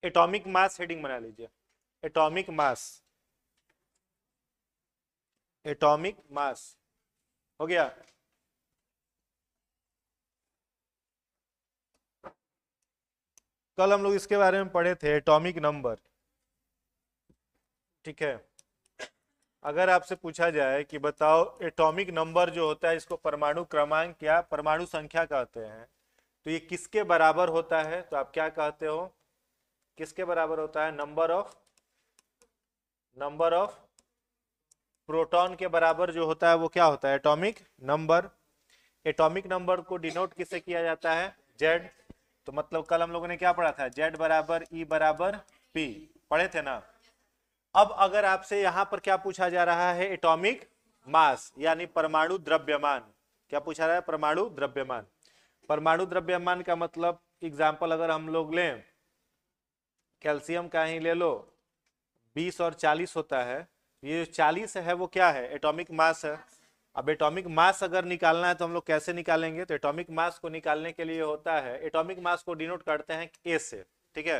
Atomic mass heading बना लीजिए, atomic mass, atomic mass हो गया। कल हम लोग इसके बारे में पढ़े थे, एटॉमिक नंबर। ठीक है, अगर आपसे पूछा जाए कि बताओ एटॉमिक नंबर जो होता है इसको परमाणु क्रमांक या परमाणु संख्या कहते हैं, तो ये किसके बराबर होता है, तो आप क्या कहते हो, किसके बराबर होता है? नंबर ऑफ प्रोटॉन के बराबर जो होता है वो क्या होता है? Atomic number. एटॉमिक नंबर को डिनोट किससे किया जाता है? जेड। तो मतलब कल हम लोगों ने क्या पढ़ा था? जेड बराबर ई बराबर पी, पढ़े थे ना। अब अगर आपसे यहां पर क्या पूछा जा रहा है? एटॉमिक मास यानी परमाणु द्रव्यमान। क्या पूछा रहा है? परमाणु द्रव्यमान। परमाणु द्रव्यमान का मतलब एग्जाम्पल अगर हम लोग लें, कैल्शियम का ही ले लो, 20 और 40 होता है, ये जो 40 है वो क्या है? एटॉमिक मास है। अब एटॉमिक मास अगर निकालना है तो हम लोग कैसे निकालेंगे? तो एटॉमिक मास को निकालने के लिए होता है, एटॉमिक मास को डिनोट करते हैं ए से, ठीक है।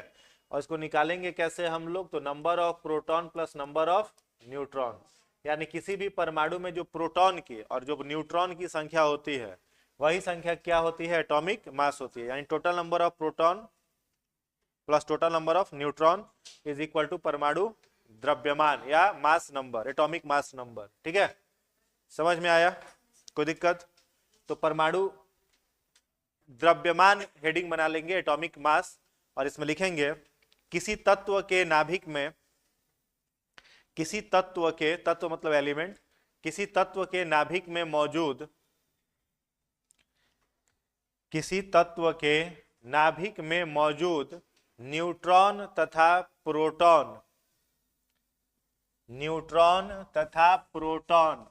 और इसको निकालेंगे कैसे हम लोग? तो number of proton plus number of neutron, यानी किसी भी परमाणु में जो प्रोटॉन की और जो न्यूट्रॉन की संख्या होती है वही संख्या क्या होती है? एटॉमिक मास होती है। यानी total number of proton plus total number of neutron is equal to परमाणु द्रव्यमान या mass number, atomic mass number. ठीक है, समझ में आया? कोई दिक्कत? तो परमाणु द्रव्यमान हेडिंग बना लेंगे एटॉमिक मास, और इसमें लिखेंगे किसी तत्व के नाभिक में, किसी तत्व के, तत्व मतलब एलिमेंट, किसी तत्व के नाभिक में मौजूद, किसी तत्व के नाभिक में मौजूद न्यूट्रॉन तथा प्रोटॉन, न्यूट्रॉन तथा प्रोटॉन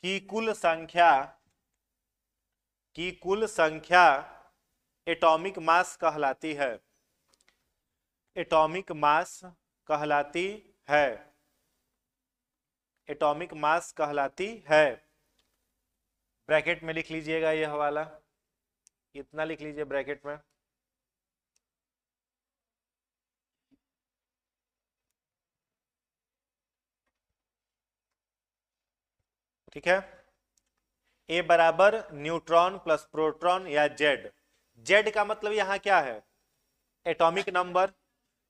की कुल संख्या, की कुल संख्या एटॉमिक मास कहलाती है, एटॉमिक मास कहलाती है, एटॉमिक मास कहलाती है। ब्रैकेट में लिख लीजिएगा ये हवाला, इतना लिख लीजिए ब्रैकेट में। ठीक है, ए बराबर न्यूट्रॉन प्लस प्रोटॉन या जेड। जेड का मतलब यहां क्या है? Atomic number.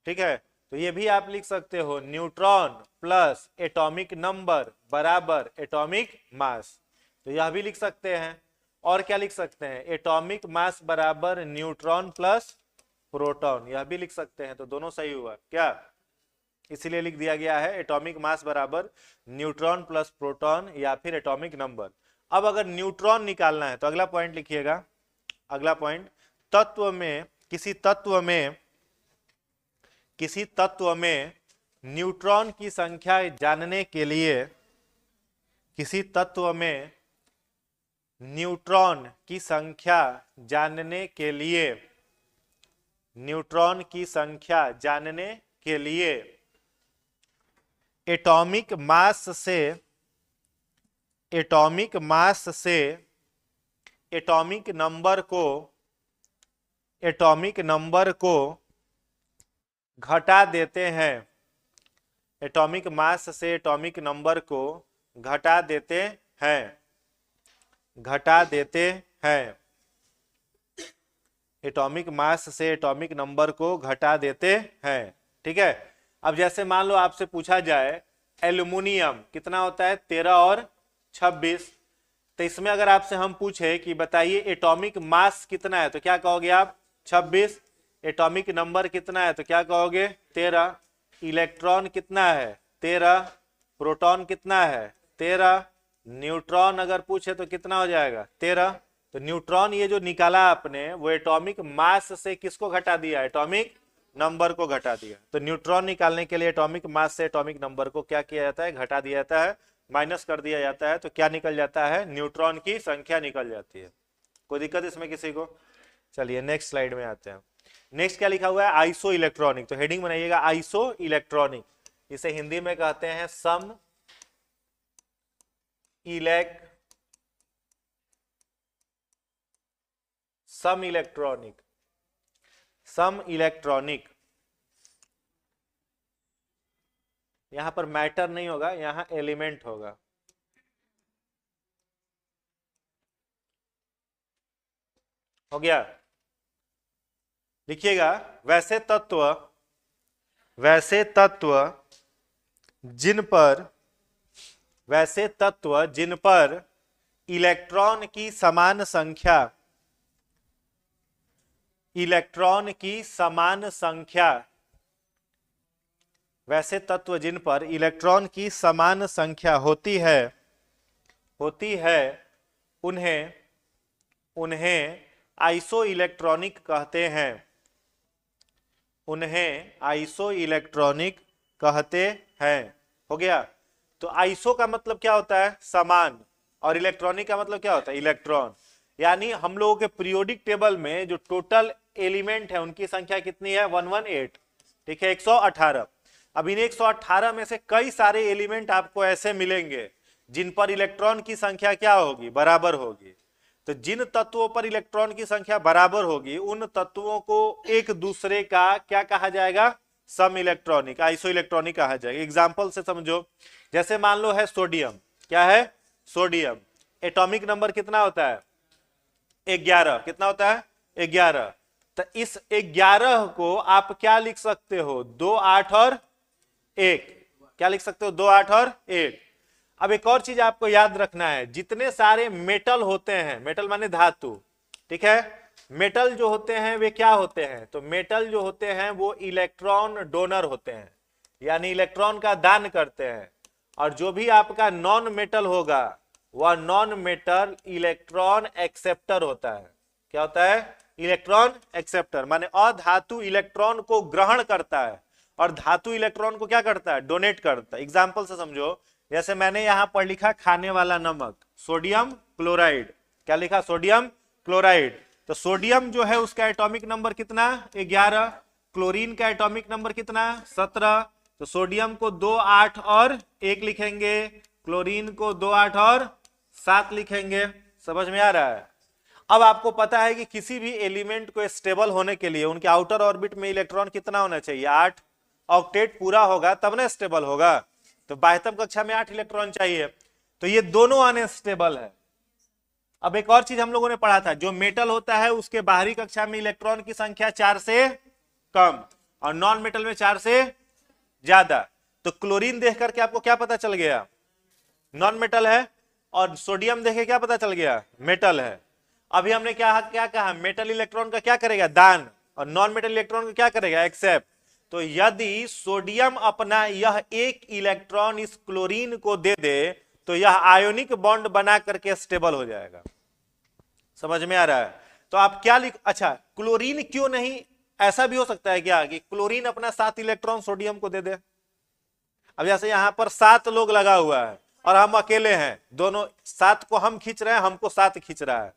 ठीक है, तो ये भी आप लिख सकते हो न्यूट्रॉन प्लस एटॉमिक नंबर बराबर एटॉमिक मास, तो यह भी लिख सकते हैं। और क्या लिख सकते हैं? एटॉमिक मास बराबर न्यूट्रॉन प्लस प्रोटॉन, यह भी लिख सकते हैं। तो दोनों सही हुआ क्या? इसीलिए लिख दिया गया है एटॉमिक मास बराबर न्यूट्रॉन प्लस प्रोटॉन या फिर एटॉमिक नंबर। अब अगर न्यूट्रॉन निकालना है तो अगला पॉइंट लिखिएगा, अगला पॉइंट, तत्व में, किसी तत्व में, किसी तत्व में न्यूट्रॉन की संख्या जानने के लिए, किसी तत्व में न्यूट्रॉन की संख्या जानने के लिए, न्यूट्रॉन की संख्या जानने के लिए एटॉमिक मास से, एटॉमिक मास से एटॉमिक नंबर को, एटॉमिक नंबर को घटा देते हैं, एटॉमिक मास से एटॉमिक नंबर को घटा देते हैं, घटा देते हैं, एटॉमिक मास से एटॉमिक नंबर को घटा देते हैं। ठीक है, अब जैसे मान लो आपसे पूछा जाए एल्युमिनियम कितना होता है? 13 और 26। तो इसमें अगर आपसे हम पूछे कि बताइए एटॉमिक मास कितना है, तो क्या कहोगे आप? 26। एटॉमिक नंबर कितना है, तो क्या कहोगे? 13। इलेक्ट्रॉन कितना है? 13। प्रोटॉन कितना है? 13। न्यूट्रॉन अगर पूछे तो कितना हो जाएगा? 13। तो न्यूट्रॉन ये जो निकाला आपने वो एटॉमिक मास से किसको घटा दिया? एटॉमिक नंबर को घटा दिया। तो न्यूट्रॉन निकालने के लिए एटॉमिक मास से एटॉमिक नंबर को क्या किया जाता है? घटा दिया जाता है, माइनस कर दिया जाता है। तो क्या निकल जाता है? न्यूट्रॉन की संख्या निकल जाती है। कोई दिक्कत इसमें किसी को? चलिए नेक्स्ट स्लाइड में आते हैं। नेक्स्ट क्या लिखा हुआ है? Iso electronic. तो हेडिंग बनाइएगा आइसो इलेक्ट्रॉनिक, इसे हिंदी में कहते हैं सम इलेक्ट्रॉनिक। सम इलेक्ट्रॉनिक, यहां पर मैटर नहीं होगा, यहां एलिमेंट होगा। हो गया? लिखिएगा, वैसे तत्व जिन पर इलेक्ट्रॉन की समान वैसे तत्व जिन पर इलेक्ट्रॉन की समान संख्या होती है उन्हें आइसो इलेक्ट्रॉनिक कहते हैं। हो गया? तो आइसो का मतलब क्या होता है? समान, और इलेक्ट्रॉनिक का मतलब क्या होता है? इलेक्ट्रॉन। यानी हम लोगों के पीरियोडिक टेबल में जो टोटल एलिमेंट है उनकी संख्या कितनी है? 118, ठीक है, 118। अब इन 118 में से कई सारे एलिमेंट आपको ऐसे मिलेंगे जिन पर इलेक्ट्रॉन की संख्या क्या होगी? बराबर होगी। तो जिन तत्वों पर इलेक्ट्रॉन की संख्या बराबर होगी उन तत्वों को एक दूसरे का क्या कहा जाएगा? सम इलेक्ट्रॉनिक, आइसो इलेक्ट्रॉनिक कहा जाएगा। एग्जाम्पल से समझो, जैसे मान लो है सोडियम। क्या है? सोडियम। एटॉमिक नंबर कितना होता है? 11। कितना होता है? 11। तो इस 11 को आप क्या लिख सकते हो? 2, 8 और 1। क्या लिख सकते हो? 2, 8 और 1। अब एक और चीज आपको याद रखना है, जितने सारे मेटल होते हैं, मेटल माने धातु, ठीक है, मेटल जो होते हैं वे क्या होते हैं? तो मेटल जो होते हैं वो इलेक्ट्रॉन डोनर होते हैं, यानी इलेक्ट्रॉन का दान करते हैं। और जो भी आपका नॉन मेटल होगा वह नॉन मेटल इलेक्ट्रॉन एक्सेप्टर होता है। क्या होता है? इलेक्ट्रॉन एक्सेप्टर, माने अधातु इलेक्ट्रॉन को ग्रहण करता है और धातु इलेक्ट्रॉन को क्या करता है? डोनेट करता है। एग्जाम्पल से समझो, जैसे मैंने यहां पर लिखा खाने वाला नमक, सोडियम क्लोराइड। क्या लिखा? Sodium chloride. तो सोडियम जो है उसका एटॉमिक नंबर कितना? 11। क्लोरीन का एटॉमिक नंबर कितना? 17। तो सोडियम को 2, 8 और 1 लिखेंगे, क्लोरीन को 2, 8 और 7 लिखेंगे। समझ में आ रहा है? अब आपको पता है कि किसी भी एलिमेंट को स्टेबल होने के लिए उनके आउटर ऑर्बिट में इलेक्ट्रॉन कितना होना चाहिए? 8। ऑक्टेट पूरा होगा तब ना स्टेबल होगा। तो बाह्यतम कक्षा में 8 इलेक्ट्रॉन चाहिए, तो ये दोनों अनस्टेबल है। अब एक और चीज हम लोगों ने पढ़ा था, जो मेटल होता है उसके बाहरी कक्षा में इलेक्ट्रॉन की संख्या 4 से कम और नॉन मेटल में 4 से ज्यादा। तो क्लोरीन देख करके आपको क्या पता चल गया? नॉन मेटल है। और सोडियम देखे क्या पता चल गया? मेटल है। अभी हमने क्या कहा? मेटल इलेक्ट्रॉन का क्या करेगा? दान, और नॉन मेटल इलेक्ट्रॉन का क्या करेगा? एक्सेप्ट। तो यदि सोडियम अपना यह एक इलेक्ट्रॉन इस क्लोरीन को दे दे तो यह आयोनिक बॉन्ड बना करके स्टेबल हो जाएगा। समझ में आ रहा है? तो आप क्या अच्छा, क्लोरीन क्यों नहीं? ऐसा भी हो सकता है क्या कि क्लोरीन अपना 7 इलेक्ट्रॉन सोडियम को दे दे? अब जैसे यहां पर 7 लोग लगा हुआ है और हम अकेले हैं, दोनों 7 को हम खींच रहे हैं, हमको 7 खींच रहा है।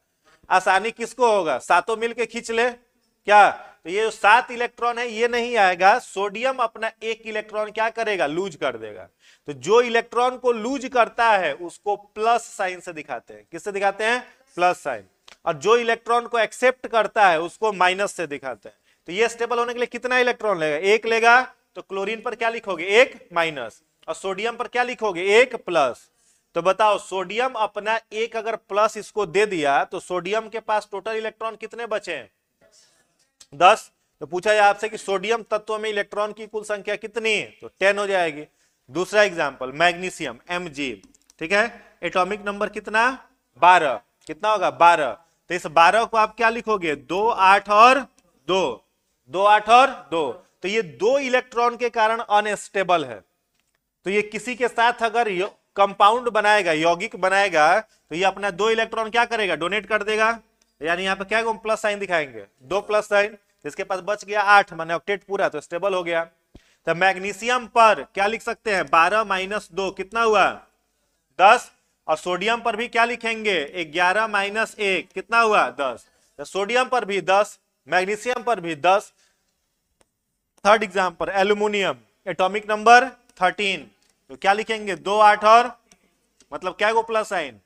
आसानी किसको होगा? सातों मिलके खींच ले क्या? तो ये जो 7 इलेक्ट्रॉन है ये नहीं आएगा, सोडियम अपना 1 इलेक्ट्रॉन क्या करेगा? लूज कर देगा। तो जो इलेक्ट्रॉन को लूज करता है उसको प्लस साइन से दिखाते हैं। किससे दिखाते हैं? Plus sign. और जो इलेक्ट्रॉन को एक्सेप्ट करता है उसको माइनस से दिखाते हैं। तो ये स्टेबल होने के लिए कितना इलेक्ट्रॉन लेगा? 1 लेगा। तो क्लोरीन पर क्या लिखोगे? 1 माइनस, और सोडियम पर क्या लिखोगे? 1 प्लस। तो बताओ, सोडियम अपना 1 अगर प्लस इसको दे दिया तो सोडियम के पास टोटल इलेक्ट्रॉन कितने बचे? 10। तो पूछा जाए आपसे कि सोडियम तत्व में इलेक्ट्रॉन की कुल संख्या कितनी है? तो 10 हो जाएगी। दूसरा एग्जांपल, मैग्नीशियम Mg, ठीक है, एटॉमिक नंबर कितना? 12। कितना होगा? 12। तो इस 12 को आप क्या लिखोगे? 2, 8 और 2। 2, 8 और 2। तो ये 2 इलेक्ट्रॉन के कारण अनस्टेबल है। तो ये किसी के साथ अगर कंपाउंड बनाएगा, यौगिक बनाएगा, तो ये अपना 2 इलेक्ट्रॉन क्या करेगा? डोनेट कर देगा। यानी यहाँ पे क्या प्लस साइन दिखाएंगे? 2 प्लस साइन। इसके पास बच गया 8, माने ऑक्टेट पूरा, तो स्टेबल हो गया। तो मैग्नीशियम पर क्या लिख सकते हैं? 12 माइनस 2 कितना हुआ? 10। और सोडियम पर भी क्या लिखेंगे? 11 माइनस 1 कितना हुआ? 10। तो सोडियम पर भी 10, मैग्नीशियम पर भी 10। Third example, aluminium, atomic number 13। तो क्या लिखेंगे? 2, 8 और मतलब क्या को प्लस साइन,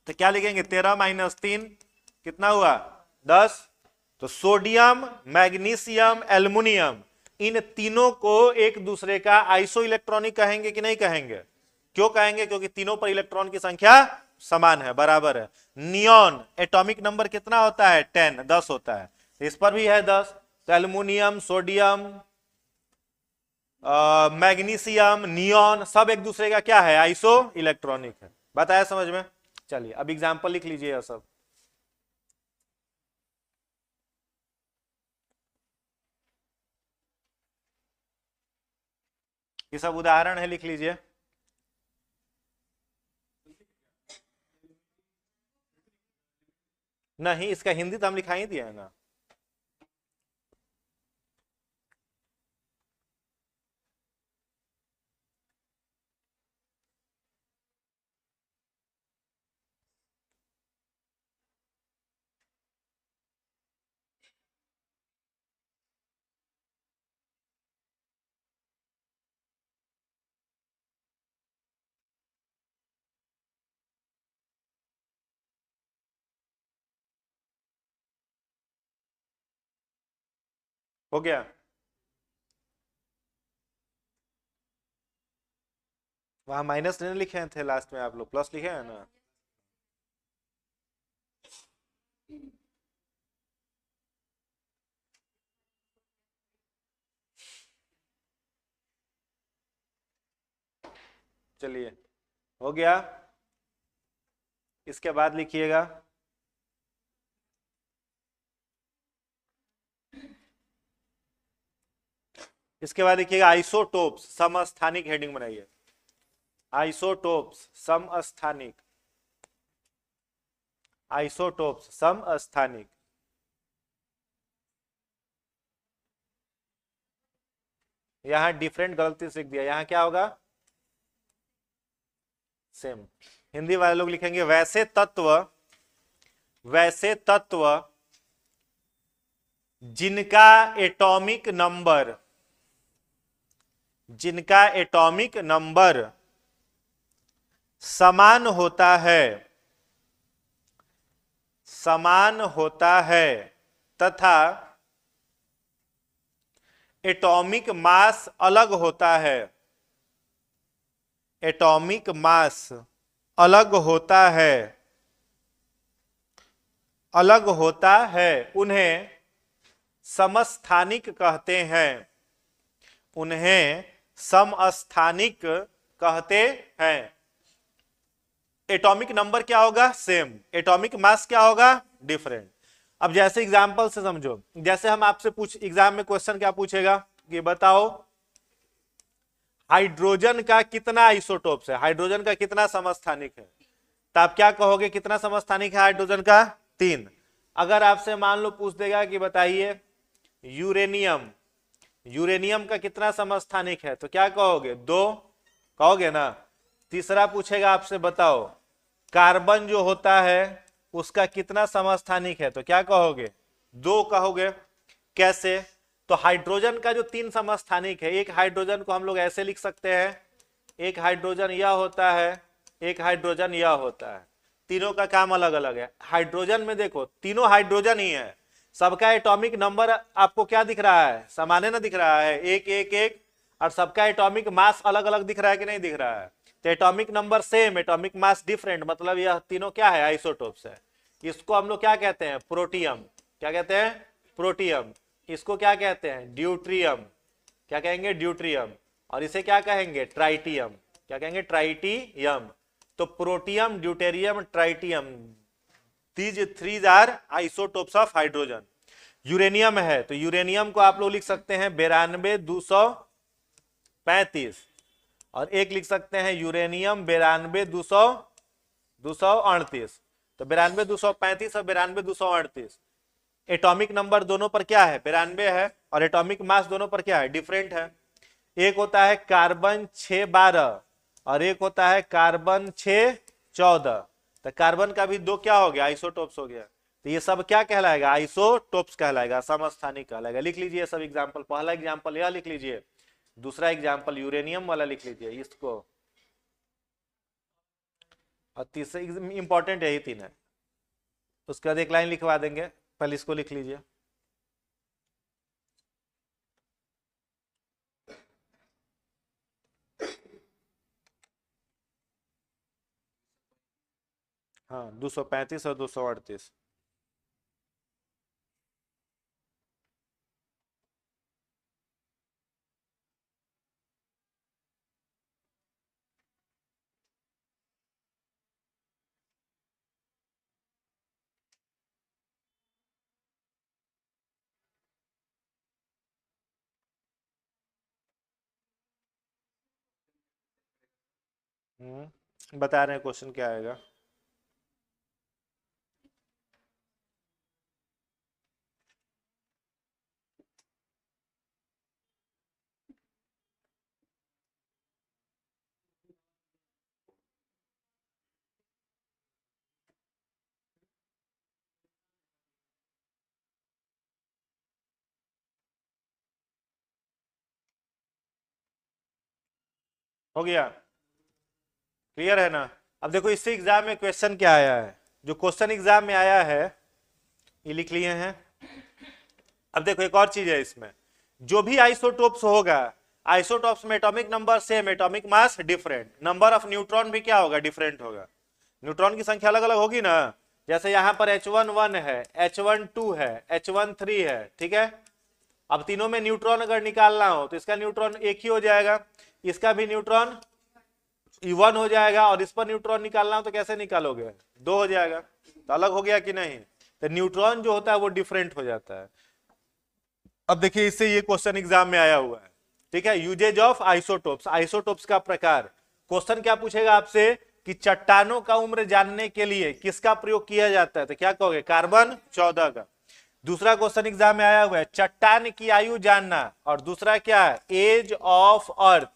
तो क्या लिखेंगे? 13 माइनस 3 कितना हुआ? 10। तो सोडियम, मैग्नीशियम, एल्युमिनियम, इन तीनों को एक दूसरे का आइसो इलेक्ट्रॉनिक कहेंगे कि नहीं कहेंगे? क्यों कहेंगे? क्योंकि तीनों पर इलेक्ट्रॉन की संख्या समान है, बराबर है। नियॉन एटॉमिक नंबर कितना होता है? 10, 10 होता है। इस पर भी है 10। तो एल्युमिनियम, सोडियम, मैग्नीशियम, नियॉन सब एक दूसरे का क्या है? आइसो इलेक्ट्रॉनिक है। बताया समझ में? चलिए अब एग्जाम्पल लिख लीजिए यह सब। ये सब उदाहरण है, लिख लीजिए। नहीं, इसका हिंदी तो हम लिखा ही दिया है ना। हो गया? वहां माइनस नहीं लिखे थे लास्ट में, आप लोग प्लस लिखे हैं ना। चलिए हो गया। इसके बाद लिखिएगा इसके बाद लिखिएगा आइसोटोप्स समस्थानिक, हेडिंग बनाइए। आइसोटोप्स समस्थानिक, आइसोटोप्स समस्थानिक। यहां डिफरेंट गलती से लिख दिया, यहां क्या होगा? सेम। हिंदी वाले लोग लिखेंगे वैसे तत्व, वैसे तत्व जिनका एटॉमिक नंबर, जिनका एटॉमिक नंबर समान होता है, समान होता है तथा एटॉमिक मास अलग होता है, एटॉमिक मास अलग होता है, अलग होता है, उन्हें समस्थानिक कहते हैं, उन्हें समस्थानिक कहते हैं। एटॉमिक नंबर क्या होगा? सेम। एटॉमिक मास क्या होगा? डिफरेंट। अब जैसे एग्जांपल से समझो, जैसे हम आपसे पूछ, एग्जाम में क्वेश्चन क्या पूछेगा कि बताओ हाइड्रोजन का कितना आइसोटोप्स है, हाइड्रोजन का कितना समस्थानिक है? तो आप क्या कहोगे? कितना समस्थानिक है हाइड्रोजन का? 3। अगर आपसे मान लो पूछ देगा कि बताइए यूरेनियम, यूरेनियम का कितना समस्थानिक है, तो क्या कहोगे? 2 कहोगे ना। तीसरा पूछेगा आपसे बताओ कार्बन जो होता है उसका कितना समस्थानिक है, तो क्या कहोगे? 2 कहोगे। कैसे? तो हाइड्रोजन का जो 3 समस्थानिक है, एक हाइड्रोजन को हम लोग ऐसे लिख सकते हैं, एक हाइड्रोजन यह होता है, एक हाइड्रोजन यह होता है। तीनों का काम अलग अलग है। हाइड्रोजन में देखो तीनों हाइड्रोजन ही है, सबका एटॉमिक नंबर आपको क्या दिख रहा है? समान ना दिख रहा है, 1 1 1। और सबका एटॉमिक मास अलग अलग दिख रहा है कि नहीं दिख रहा है? तो atomic number same, atomic mass different, मतलब यह तीनों क्या है? आइसोटोप्स है। इसको हम लोग क्या कहते हैं? प्रोटियम। क्या कहते हैं? प्रोटियम। इसको क्या कहते हैं? ड्यूट्रियम। क्या कहेंगे? ड्यूट्रियम। और इसे क्या कहेंगे? ट्राइटियम। क्या कहेंगे? ट्राइटियम। तो protium, deuterium, tritium, these 3 are isotopes of hydrogen. Uranium है तो यूरेनियम को आप लोग लिख सकते हैं 92-235, और एक लिख सकते हैं यूरेनियम 92-238। तो 92-235 और 92-238 एटॉमिक नंबर दोनों पर क्या है? 92 है, और एटॉमिक मास दोनों पर क्या है? डिफरेंट है। एक होता है कार्बन 612 और एक होता है कार्बन 614। तो कार्बन का भी 2 क्या हो गया? आइसोटोप्स हो गया। तो ये सब क्या कहलाएगा? आइसोटोप्स कहलाएगा, समस्थानिक कहलाएगा। लिख लीजिए सब एग्जाम्पल। पहला एग्जाम्पल यह लिख लीजिए, दूसरा एग्जाम्पल यूरेनियम वाला लिख लीजिए इसको, और तीसरा इंपॉर्टेंट यही 3 है। उसके बाद एक लाइन लिखवा देंगे, पहले इसको लिख लीजिए। हाँ 235 और 238। बता रहे हैं क्वेश्चन क्या आएगा। हो गया, क्लियर है ना। अब देखो इससे एग्जाम में क्वेश्चन क्या आया है, जो क्वेश्चन एग्जाम में आया है ये लिख लिए हैं। अब देखो एक और चीज है इसमें, जो भी आइसोटोप्स होगा, आइसोटोप्स में atomic number same, atomic mass different, number of neutron भी क्या होगा, डिफरेंट होगा। न्यूट्रॉन की संख्या अलग अलग होगी ना, जैसे यहां पर H1 है, H1 है, H1 है, ठीक है। अब तीनों में न्यूट्रॉन अगर निकालना हो तो इसका न्यूट्रॉन एक ही हो जाएगा, इसका भी न्यूट्रॉन E1 हो जाएगा, और इस पर न्यूट्रॉन निकालना हो तो कैसे निकालोगे, 2 हो जाएगा। तो अलग हो गया कि नहीं, तो न्यूट्रॉन जो होता है वो डिफरेंट हो जाता है। अब देखिए इससे ये क्वेश्चन एग्जाम में आया हुआ है, ठीक है। यूजेज ऑफ आइसोटोप्स, आइसोटोप्स का प्रकार। क्वेश्चन क्या पूछेगा आपसे कि चट्टानों का उम्र जानने के लिए किसका प्रयोग किया जाता है, तो क्या कहोगे, कार्बन 14 का। दूसरा क्वेश्चन एग्जाम में आया हुआ है, चट्टान की आयु जानना, और दूसरा क्या है, एज ऑफ अर्थ।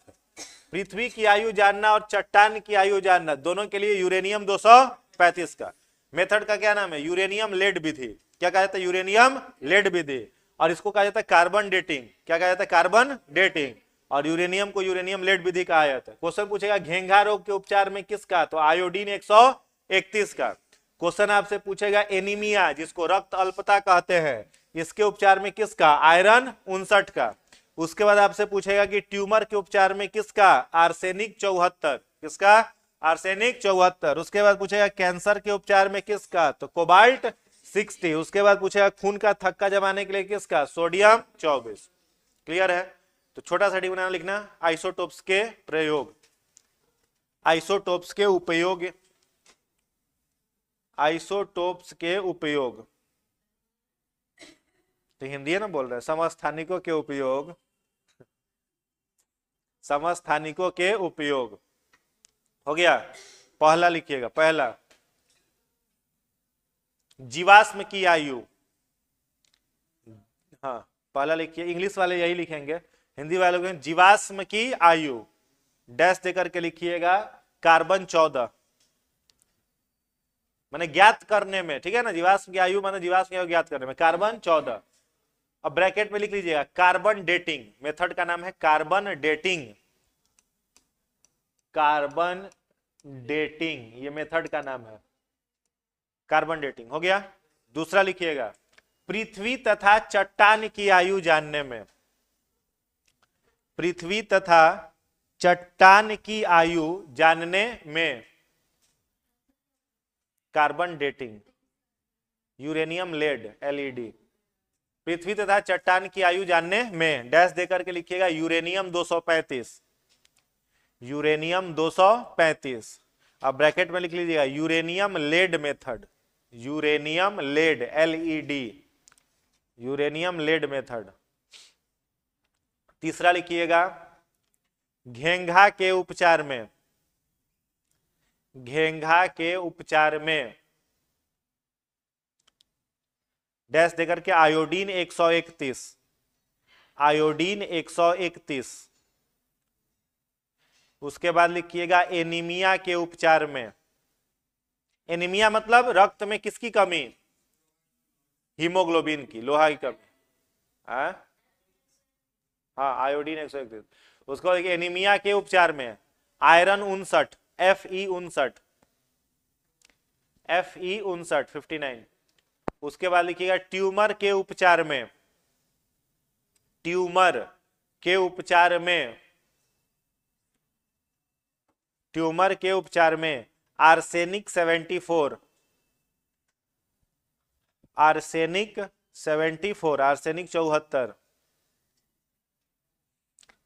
पृथ्वी की आयु जानना और चट्टान की आयु जानना, दोनों के लिए यूरेनियम 235 का। मेथड का क्या नाम है, यूरेनियम लेड विधि। क्या कहा जाता है, यूरेनियम लेड विधि। और इसको कहा जाता है कार्बन डेटिंग। क्या कहा जाता है, कार्बन डेटिंग। और यूरेनियम को यूरेनियम लेड विधि कहा जाता है। क्वेश्चन पूछेगा घेंघा रोग के उपचार में किसका, तो आयोडीन 131 का। क्वेश्चन आपसे पूछेगा एनीमिया, जिसको रक्त अल्पता कहते हैं, इसके उपचार में किसका, आयरन 59 का। उसके बाद आपसे पूछेगा कि ट्यूमर के उपचार में किसका, आर्सेनिक 74। किसका, आर्सेनिक 74। उसके बाद पूछेगा कैंसर के उपचार में किसका, तो कोबाल्ट 60। उसके बाद पूछेगा खून का थक्का जमाने के लिए किसका, सोडियम 24। क्लियर है। तो छोटा सा डी बनाना लिखना, आइसोटोप्स के प्रयोग, आइसोटोप्स के उपयोग, आइसोटोप्स के उपयोग। तो हिंदी है ना बोल रहे हैं, समस्थानिकों के उपयोग, समस्थानिकों के उपयोग। हो गया। पहला लिखिएगा, पहला जीवाश्म की आयु। हाँ पहला लिखिए, इंग्लिश वाले यही लिखेंगे, हिंदी वाले लोग जीवाश्म की आयु डैश देकर के लिखिएगा, कार्बन 14। मैंने ज्ञात करने में, ठीक है ना, जीवाश्म की आयु माने जीवाश्म की आयु ज्ञात करने में, कार्बन 14। अब ब्रैकेट में लिख लीजिएगा कार्बन डेटिंग, मेथड का नाम है कार्बन डेटिंग, कार्बन डेटिंग, ये मेथड का नाम है कार्बन डेटिंग। हो गया। दूसरा लिखिएगा, पृथ्वी तथा चट्टान की आयु जानने में, पृथ्वी तथा चट्टान की आयु जानने में, carbon dating, uranium lead LED. पृथ्वी तथा चट्टान की आयु जानने में डैश देकर के लिखिएगा यूरेनियम 235, यूरेनियम 235। अब ब्रैकेट में लिख लीजिएगा uranium lead method, uranium lead LED, uranium lead method. तीसरा लिखिएगा घेंघा के उपचार में, घेंघा के उपचार में डैश देकर के आयोडीन 131, आयोडीन 131। उसके बाद लिखिएगा एनीमिया के उपचार में, एनीमिया मतलब रक्त में किसकी कमी, हीमोग्लोबिन की, लोहा की कमी। हाँ आयोडीन 131। उसको देखिए एनीमिया के उपचार में आयरन 59, Fe59, Fe59 59। उसके बाद लिखिएगा ट्यूमर के उपचार में, ट्यूमर के उपचार में, ट्यूमर के उपचार में आर्सेनिक 74, आर्सेनिक 74, आर्सेनिक 74।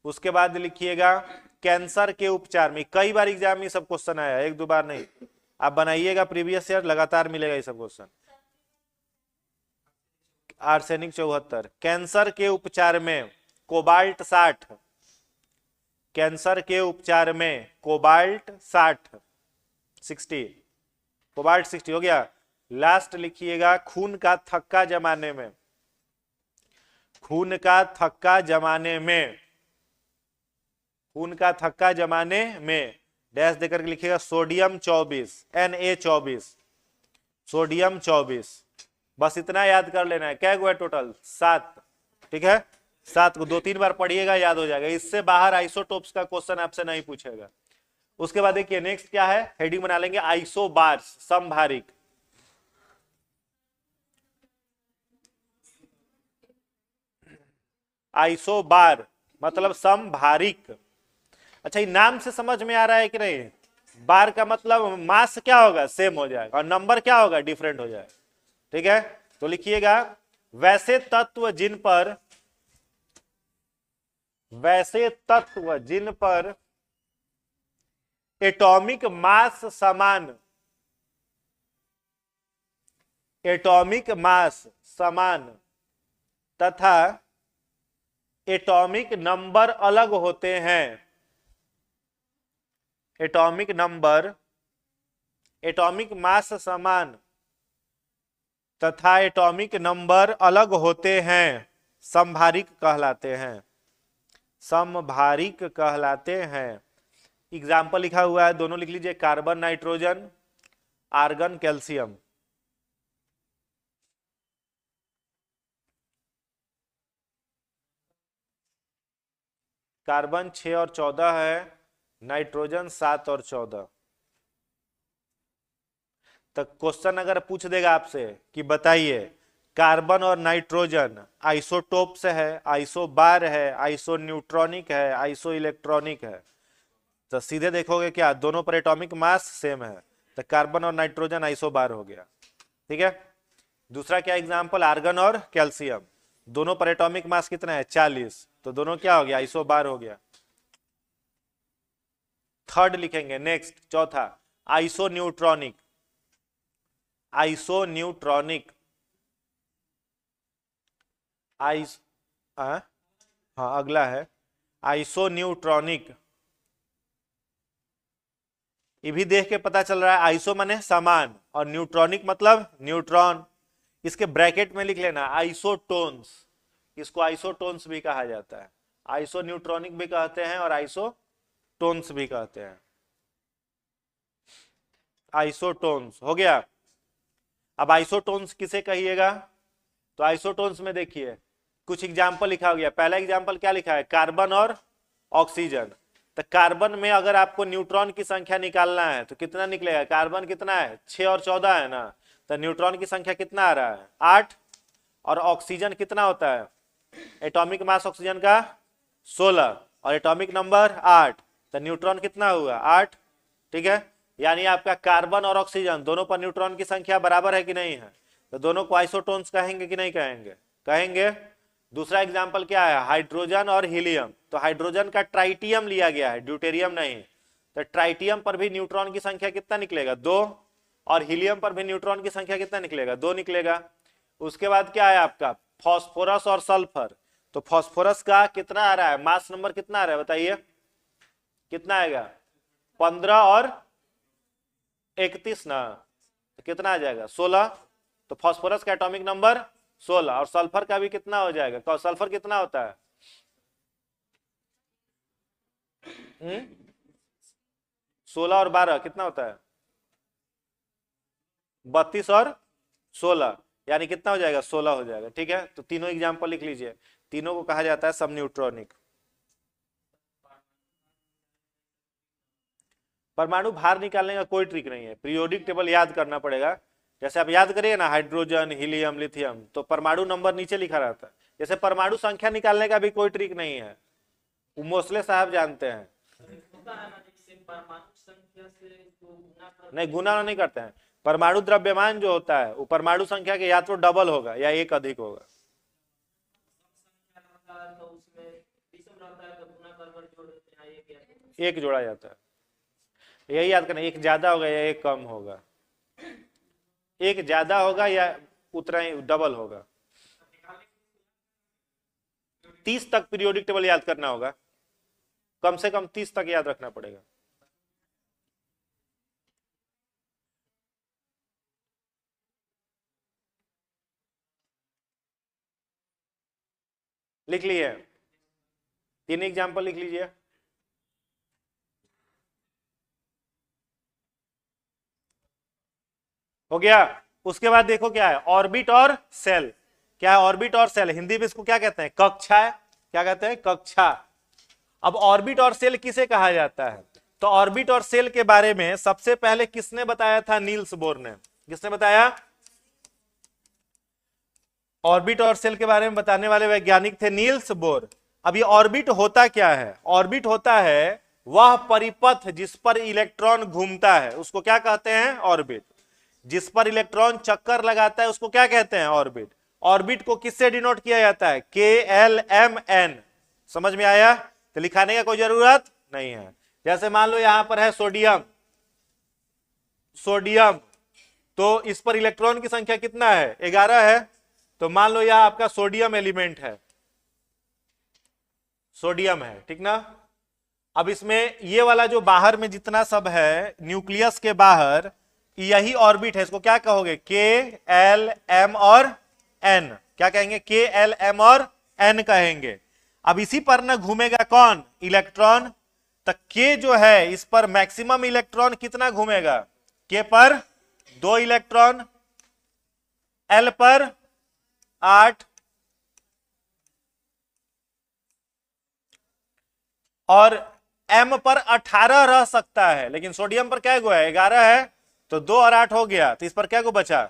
उसके बाद लिखिएगा कैंसर के उपचार में, कई बार एग्जाम में सब क्वेश्चन आया, एक दो बार नहीं, आप बनाइएगा प्रीवियस ईयर, लगातार मिलेगा ये सब क्वेश्चन। आर्सेनिक 74, कैंसर के उपचार में कोबाल्ट 60, कैंसर के उपचार में कोबाल्ट 60, कोबाल्ट 60 हो गया। लास्ट लिखिएगा खून का थक्का जमाने में, खून का थक्का जमाने में, खून का थक्का जमाने में डैश देकर के लिखिएगा सोडियम 24, Na24, सोडियम 24। बस इतना याद कर लेना है। क्या हुआ टोटल? 7, ठीक है, 7 को 2-3 बार पढ़िएगा, याद हो जाएगा। इससे बाहर आइसोटोप्स का क्वेश्चन आपसे नहीं पूछेगा। उसके बाद देखिए नेक्स्ट क्या है, हेडिंग बना लेंगे आइसोबार्स, समभारिक। आइसोबार मतलब समभारिक। अच्छा, ये नाम से समझ में आ रहा है कि नहीं? बार का मतलब मास क्या होगा? सेम हो जाएगा, और नंबर क्या होगा? डिफरेंट हो जाएगा, ठीक है। तो लिखिएगा वैसे तत्व जिन पर, वैसे तत्व जिन पर एटॉमिक मास समान, एटॉमिक मास समान तथा एटॉमिक नंबर अलग होते हैं, एटॉमिक नंबर, एटॉमिक मास समान तथा एटॉमिक नंबर अलग होते हैं, समभारिक कहलाते हैं, समभारिक कहलाते हैं। एग्जाम्पल लिखा हुआ है, दोनों लिख लीजिए, carbon nitrogen, argon calcium. Carbon 6 और 14 है, नाइट्रोजन 7 और 14। तो क्वेश्चन अगर पूछ देगा आपसे कि बताइए कार्बन और नाइट्रोजन आइसोटोप से है, आइसोबार है, आइसो न्यूट्रॉनिक है, आइसो इलेक्ट्रॉनिक है, तो सीधे देखोगे क्या दोनों पर एटॉमिक मास सेम है, तो कार्बन और नाइट्रोजन आइसोबार हो गया, ठीक है। दूसरा क्या एग्जांपल, आर्गन और कैल्शियम, दोनों पर एटॉमिक मास कितना है? 40, तो दोनों क्या हो गया? आइसोबार हो गया। थर्ड लिखेंगे नेक्स्ट, चौथा iso neutronic, iso neutronic, ice हाँ, अगला है आइसो न्यूट्रॉनिक। ये भी देख के पता चल रहा है, आइसो माने समान और न्यूट्रॉनिक मतलब न्यूट्रॉन। इसके ब्रैकेट में लिख लेना आइसोटोन्स, इसको आइसोटोन्स भी कहा जाता है, आइसो न्यूट्रॉनिक भी कहते हैं और आइसोटोन्स भी कहते हैं, आइसोटोन्स हो गया। अब आइसोटोन्स किसे कहिएगा? तो आइसोटोन्स में देखिए कुछ एग्जाम्पल लिखा हो गया। पहला एग्जाम्पल क्या लिखा है? कार्बन और ऑक्सीजन। तो कार्बन में अगर आपको न्यूट्रॉन की संख्या निकालना है तो कितना निकलेगा? कार्बन कितना है? 6 और 14 है ना, तो न्यूट्रॉन की संख्या कितना आ रहा है? 8। और ऑक्सीजन कितना होता है? एटॉमिक मास ऑक्सीजन का 16 और एटॉमिक नंबर 8, तो न्यूट्रॉन कितना हुआ? 8, ठीक है। यानी आपका कार्बन और ऑक्सीजन दोनों पर न्यूट्रॉन की संख्या बराबर है कि नहीं है? तो दोनों को आइसोटोन्स कहेंगे कि नहीं कहेंगे? कहेंगे। दूसरा एग्जाम्पल क्या है? हाइड्रोजन और हीलियम। तो हाइड्रोजन का ट्राइटियम लिया गया है, ड्यूटेरियम नहीं। तो ट्राइटियम पर भी न्यूट्रॉन की संख्या कितना निकलेगा? 2। और हीलियम पर भी न्यूट्रॉन की संख्या कितना निकलेगा? 2 निकलेगा। उसके बाद क्या है आपका? फॉस्फोरस और सल्फर। तो फॉस्फोरस का कितना आ रहा है? मास नंबर कितना आ रहा है बताइए? कितना आएगा? 15 और 31 ना, तो कितना आ जाएगा? 16। तो फॉस्फोरस का एटॉमिक नंबर 16 और सल्फर का भी कितना हो जाएगा? तो सल्फर कितना होता है? 16 और 12 कितना होता है? 32 और 16, यानी कितना हो जाएगा? 16 हो जाएगा, ठीक है। तो तीनों एग्जाम्पल लिख लीजिए, तीनों को कहा जाता है सब न्यूट्रॉनिक। परमाणु भार निकालने का कोई ट्रिक नहीं है, पीरियोडिक टेबल याद करना पड़ेगा। जैसे आप याद करिए ना, हाइड्रोजन, हीलियम, लिथियम, तो परमाणु नंबर नीचे लिखा रहता है। जैसे परमाणु संख्या निकालने का भी कोई ट्रिक नहीं है, मोसले साहब जानते हैं। नहीं, गुना नहीं करते हैं, परमाणु द्रव्यमान जो होता है वो परमाणु संख्या के या तो डबल होगा या एक अधिक होगा। एक जोड़ा जाता है, यही याद करना, एक ज्यादा होगा या एक कम होगा, एक ज्यादा होगा या उतना ही डबल होगा। 30 तक पीरियोडिक टेबल याद करना होगा, कम से कम 30 तक याद रखना पड़ेगा। लिख लिए 3 एग्जाम्पल लिख लीजिए। हो गया। उसके बाद देखो क्या है, ऑर्बिट और सेल। क्या है ऑर्बिट और सेल? हिंदी में इसको क्या कहते हैं? कक्षा है। क्या कहते हैं? कक्षा। अब ऑर्बिट और सेल किसे कहा जाता है? तो ऑर्बिट और सेल के बारे में सबसे पहले किसने बताया था? नील्स बोर ने। किसने बताया? ऑर्बिट और सेल के बारे में बताने वाले वैज्ञानिक थे नील्स बोर। अब ये ऑर्बिट होता क्या है? ऑर्बिट होता है वह परिपथ जिस पर इलेक्ट्रॉन घूमता है, उसको क्या कहते हैं? ऑर्बिट। जिस पर इलेक्ट्रॉन चक्कर लगाता है उसको क्या कहते हैं? ऑर्बिट। ऑर्बिट को किससे डिनोट किया जाता है? KLMN। समझ में आया? तो लिखाने का कोई जरूरत नहीं है। जैसे मान लो यहां पर है सोडियम, सोडियम, तो इस पर इलेक्ट्रॉन की संख्या कितना है? 11 है। तो मान लो यह आपका सोडियम एलिमेंट है, सोडियम है, ठीक ना। अब इसमें ये वाला जो बाहर में जितना सब है न्यूक्लियस के बाहर, यही ऑर्बिट है। इसको क्या कहोगे? KLM और N। क्या कहेंगे? KLM और N कहेंगे। अब इसी पर ना घूमेगा कौन? इलेक्ट्रॉन। तो K जो है इस पर मैक्सिमम इलेक्ट्रॉन कितना घूमेगा? K पर 2 इलेक्ट्रॉन, L पर 8 और M पर 18 रह सकता है। लेकिन सोडियम पर क्या गो है? 11 है। तो 2 और 8 हो गया, तो इस पर क्या को बचा?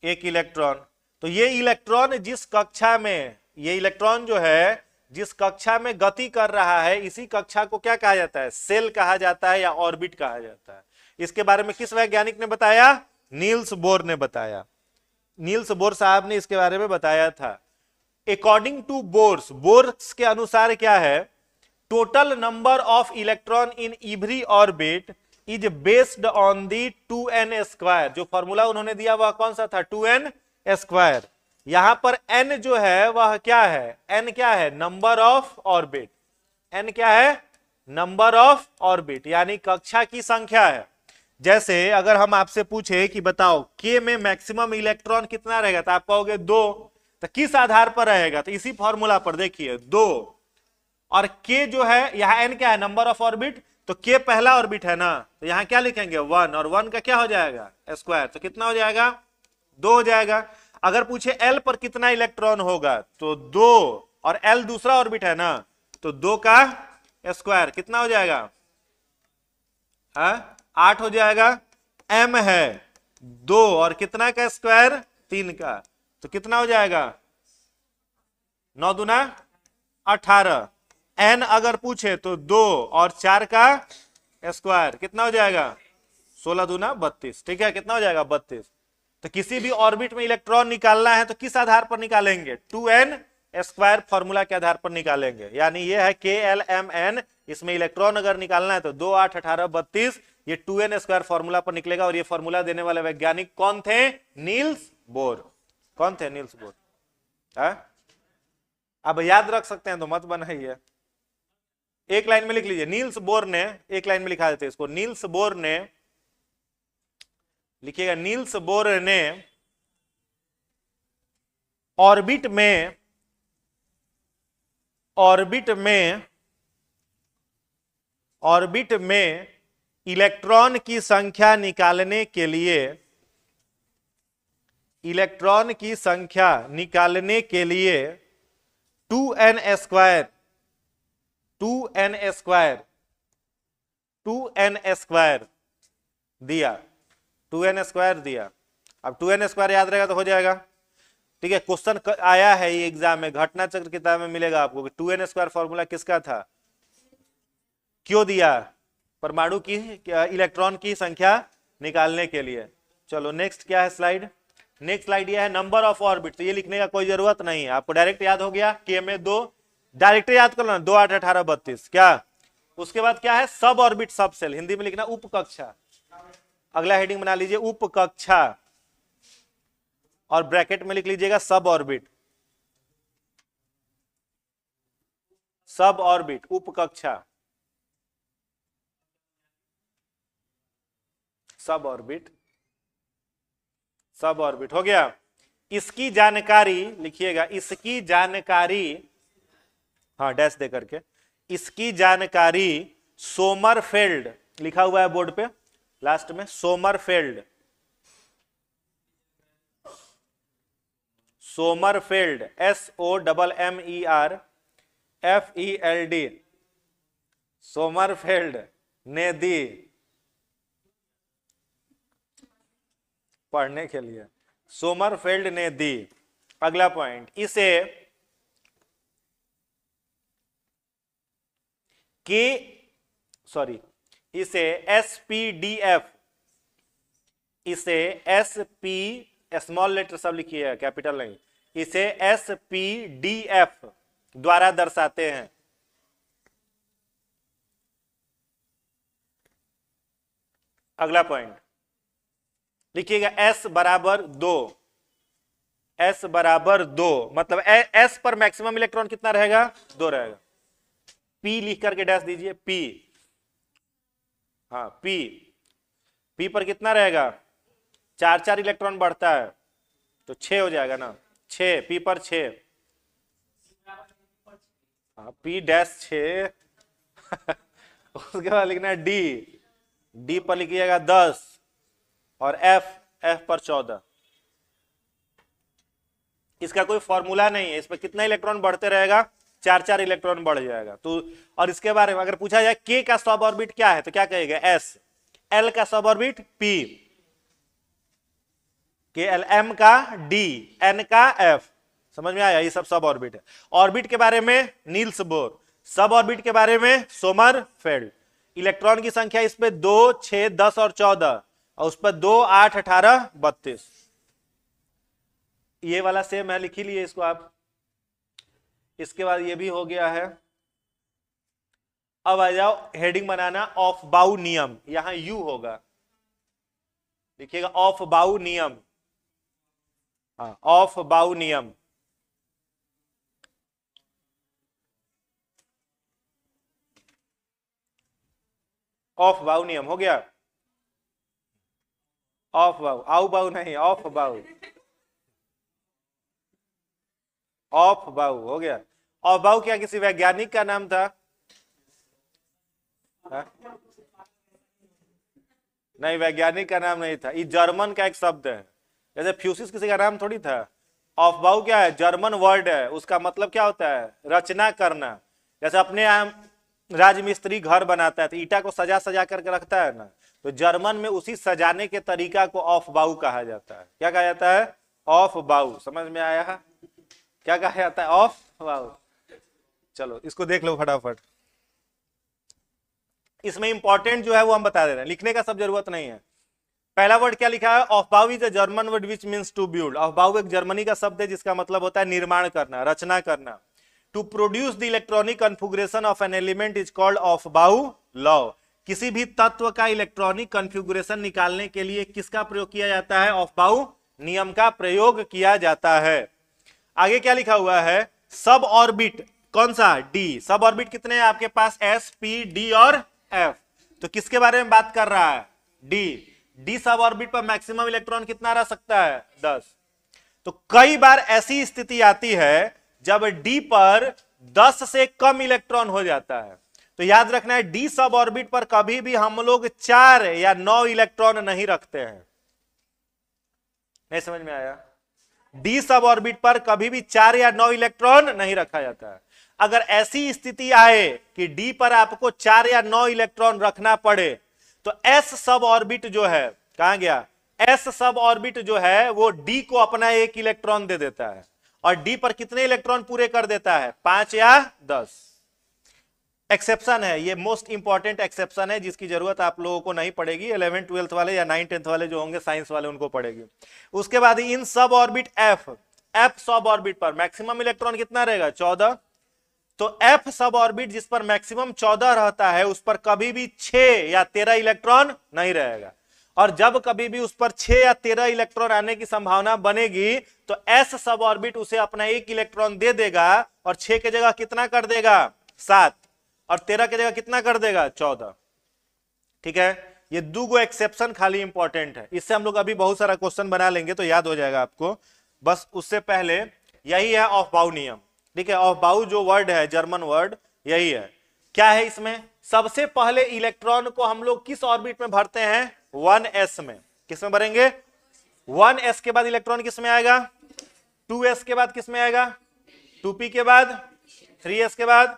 1 इलेक्ट्रॉन। तो ये इलेक्ट्रॉन जिस कक्षा में, ये इलेक्ट्रॉन जो है जिस कक्षा में गति कर रहा है, इसी कक्षा को क्या कहा जाता है? सेल कहा जाता है या ऑर्बिट कहा जाता है। इसके बारे में किस वैज्ञानिक ने बताया? नील्स बोर ने बताया। नील्स बोर साहब ने इसके बारे में बताया था। अकॉर्डिंग टू बोर्स, बोर्स के अनुसार क्या है? Total number of electron in every orbit is based on the 2n square. जो फॉर्मूला उन्होंने दिया वह कौन सा था? 2n square. यहां पर n जो है वह क्या है? n क्या है? Number of orbit. n क्या है? नंबर ऑफ ऑर्बिट, यानी कक्षा की संख्या है। जैसे अगर हम आपसे पूछे कि बताओ k में मैक्सिमम इलेक्ट्रॉन कितना रहेगा, तो आप कहोगे 2। तो किस आधार पर रहेगा? तो इसी फॉर्मूला पर देखिए 2। और k जो है, यहां n क्या है? Number of orbit. तो k पहला ऑर्बिट है ना, तो यहां क्या लिखेंगे? 1। और 1 का क्या हो जाएगा? स्क्वायर। तो कितना हो जाएगा? 2 हो जाएगा। अगर पूछे l पर कितना इलेक्ट्रॉन होगा, तो 2, और l दूसरा ऑर्बिट है ना, तो 2 का स्क्वायर कितना हो जाएगा? 8 हो जाएगा। m है 2 और कितना का स्क्वायर? 3 का। तो कितना हो जाएगा? 9 दूना 18। n अगर पूछे तो 2 और 4 का स्क्वायर कितना हो जाएगा? 16 दूना 32। ठीक है, कितना हो जाएगा? 32। तो किसी भी ऑर्बिट में इलेक्ट्रॉन निकालना है तो किस आधार पर निकालेंगे? 2n स्क्वायर फॉर्मूला के आधार पर निकालेंगे। यानी ये है KLMN। इसमें इलेक्ट्रॉन अगर निकालना है तो 2, 8, 18, 32, ये 2n स्क्वायर फॉर्मूला पर निकलेगा। और ये फॉर्मूला देने वाले वैज्ञानिक कौन थे? Niels Bohr. कौन थे? Niels Bohr. अब याद रख सकते हैं तो मत बनाइए, एक लाइन में लिख लीजिए। नील्स बोर ने, एक लाइन में लिखा देते इसको, नील्स बोर ने, लिखिएगा, नील्स बोर ने ऑर्बिट में, ऑर्बिट में, ऑर्बिट में इलेक्ट्रॉन की संख्या निकालने के लिए, इलेक्ट्रॉन की संख्या निकालने के लिए 2n square, 2n square, 2n square दिया, 2n स्क्वायर दिया। अब 2n स्क्वायर याद रहेगा तो हो जाएगा। ठीक है, क्वेश्चन आया है ये एग्जाम में, घटना चक्र किताब में मिलेगा आपको कि 2n स्क्वायर फॉर्मूला किसका था? क्यों दिया? परमाणु की, इलेक्ट्रॉन की संख्या निकालने के लिए। चलो नेक्स्ट क्या है स्लाइड, नेक्स्ट स्लाइड ये है नंबर ऑफ ऑर्बिट। तो ये लिखने का कोई जरूरत नहीं है, आपको डायरेक्ट याद हो गया के में 2, डायरेक्ट याद कर लो 2 8 18 32 क्या। उसके बाद क्या है सब ऑर्बिट सब सेल, हिंदी में लिखना उपकक्षा। अगला हेडिंग बना लीजिए उपकक्षा और ब्रैकेट में लिख लीजिएगा सब ऑर्बिट, सब ऑर्बिट उपकक्षा, सब ऑर्बिट, सब ऑर्बिट हो गया। इसकी जानकारी लिखिएगा, इसकी जानकारी, हाँ डैश दे करके, इसकी जानकारी सोमरफेल्ड लिखा हुआ है बोर्ड पे लास्ट में, सोमरफेल्ड, सोमरफेल्ड SOMMERFELD, सोमरफेल्ड ने दी, पढ़ने के लिए, सोमरफेल्ड ने दी। अगला पॉइंट, इसे इसे SPDF, इसे SP स्मॉल लेटर सब लिखिए कैपिटल नहीं, इसे SPDF द्वारा दर्शाते हैं। अगला पॉइंट लिखिएगा S बराबर 2, S बराबर 2 मतलब S पर मैक्सिमम इलेक्ट्रॉन कितना रहेगा 2 रहेगा। P लिख करके डैश दीजिए, P, हाँ P पर कितना रहेगा 4 इलेक्ट्रॉन बढ़ता है तो 6 हो जाएगा ना, 6 P पर 6, हाँ P डैश 6 उसके बाद लिखना है D पर लिखिएगा 10 और F पर 14। इसका कोई फॉर्मूला नहीं है, इस पर कितना इलेक्ट्रॉन बढ़ते रहेगा 4 इलेक्ट्रॉन बढ़ जाएगा। तो और इसके बारे में अगर पूछा जाए K का सब ऑर्बिट क्या है तो क्या कहेगा S, L का सब ऑर्बिट P, KL, M का D, N का F। समझ में आया, ये सब ऑर्बिट है। ऑर्बिट के बारे में नील्स बोर, सब ऑर्बिट के बारे में सोमरफेल्ड। इलेक्ट्रॉन की संख्या इस पे 2 6 10 और 14 और उस पर 2 8 18 32। ये वाला सेम है, लिख ही लिए इसको आप। इसके बाद ये भी हो गया है। अब आ जाओ हेडिंग बनाना ऑफ बाउ नियम, यहां यू होगा, लिखिएगा ऑफ बाउ नियम, हाँ ऑफ बाउ नियम। ऑफ बाउ नियम हो गया, ऑफ बाउ, आउ बाउ नहीं, ऑफ बाउ, ऑफ बाउ हो गया। ऑफ बाउ क्या किसी वैज्ञानिक का नाम था? हा? नहीं, वैज्ञानिक का नाम नहीं था, ये जर्मन का एक शब्द है। जैसे फ्यूसिस किसी का नाम थोड़ी था। ऑफ बाउ क्या है? जर्मन वर्ड है, उसका मतलब क्या होता है? रचना करना। जैसे अपने यहाँ राजमिस्त्री घर बनाता है तो ईटा को सजा सजा करके रखता है ना, तो जर्मन में उसी सजाने के तरीका को ऑफ बाउ कहा जाता है। क्या कहा जाता है? ऑफ बाउ। समझ में आया? क्या कहा जाता है? ऑफ बाउ। चलो इसको देख लो फटाफट। इसमें इंपॉर्टेंट जो है वो हम बता दे रहे हैं, लिखने का सब जरूरत नहीं है। पहला वर्ड क्या लिखा है? Aufbau is a German word which means to build. Aufbau एक जर्मनी का शब्द है जिसका मतलब होता है निर्माण करना, रचना करना। To produce the electronic configuration of an element is called Aufbau law. किसी भी तत्व का इलेक्ट्रॉनिक कॉन्फ़िगरेशन निकालने के लिए किसका प्रयोग किया जाता है? ऑफ बाउ नियम का प्रयोग किया जाता है। आगे क्या लिखा हुआ है? सब ऑर्बिट, कौन सा? डी। सब ऑर्बिट कितने हैं आपके पास? एस, पी, डी और एफ। तो किसके बारे में बात कर रहा है? डी। डी सब ऑर्बिट पर मैक्सिमम इलेक्ट्रॉन कितना रह सकता है? 10। तो कई बार ऐसी स्थिति आती है जब डी पर 10 से कम इलेक्ट्रॉन हो जाता है, तो याद रखना है डी सब ऑर्बिट पर कभी भी हम लोग 4 या 9 इलेक्ट्रॉन नहीं रखते हैं। नहीं समझ में आया? डी सब ऑर्बिट पर कभी भी 4 या 9 इलेक्ट्रॉन नहीं रखा जाता है। अगर ऐसी स्थिति आए कि डी पर आपको 4 या 9 इलेक्ट्रॉन रखना पड़े तो एस सब ऑर्बिट जो है, कहां गया? एस सब ऑर्बिट जो है वो डी को अपना 1 इलेक्ट्रॉन दे देता है और डी पर कितने इलेक्ट्रॉन पूरे कर देता है? 5 या 10। एक्सेप्शन है, ये मोस्ट इंपॉर्टेंट एक्सेप्शन है जिसकी जरूरत आप लोगों को नहीं पड़ेगी, 11th 12th वाले या 9th 10th वाले जो होंगे साइंस वाले उनको पड़ेगी। उसके बाद इन सब ऑर्बिट एफ सब ऑर्बिट पर मैक्सिमम इलेक्ट्रॉन कितना रहेगा 14। तो एफ सब ऑर्बिट जिस पर मैक्सिमम 14 रहता है उस पर कभी भी 6 या 13 इलेक्ट्रॉन नहीं रहेगा, और जब कभी भी उस पर 6 या 13 इलेक्ट्रॉन आने की संभावना बनेगी तो एस सब ऑर्बिट उसे अपना 1 इलेक्ट्रॉन दे देगा और 6 की जगह कितना कर देगा 7, और 13 की जगह कितना कर देगा 14। ठीक है, ये दो एक्सेप्शन खाली इंपॉर्टेंट है, इससे हम लोग अभी बहुत सारा क्वेश्चन बना लेंगे तो याद हो जाएगा आपको। बस उससे पहले यही है ऑफ बाउ नियम। ठीक है, ऑफ बाउ जो वर्ड है जर्मन वर्ड यही है। क्या है इसमें, सबसे पहले इलेक्ट्रॉन को हम लोग किस ऑर्बिट में भरते हैं 1s में। किस में भरेंगे 1s के बाद इलेक्ट्रॉन किस में आएगा 2s के बाद किस में आएगा 2p के बाद 3s के बाद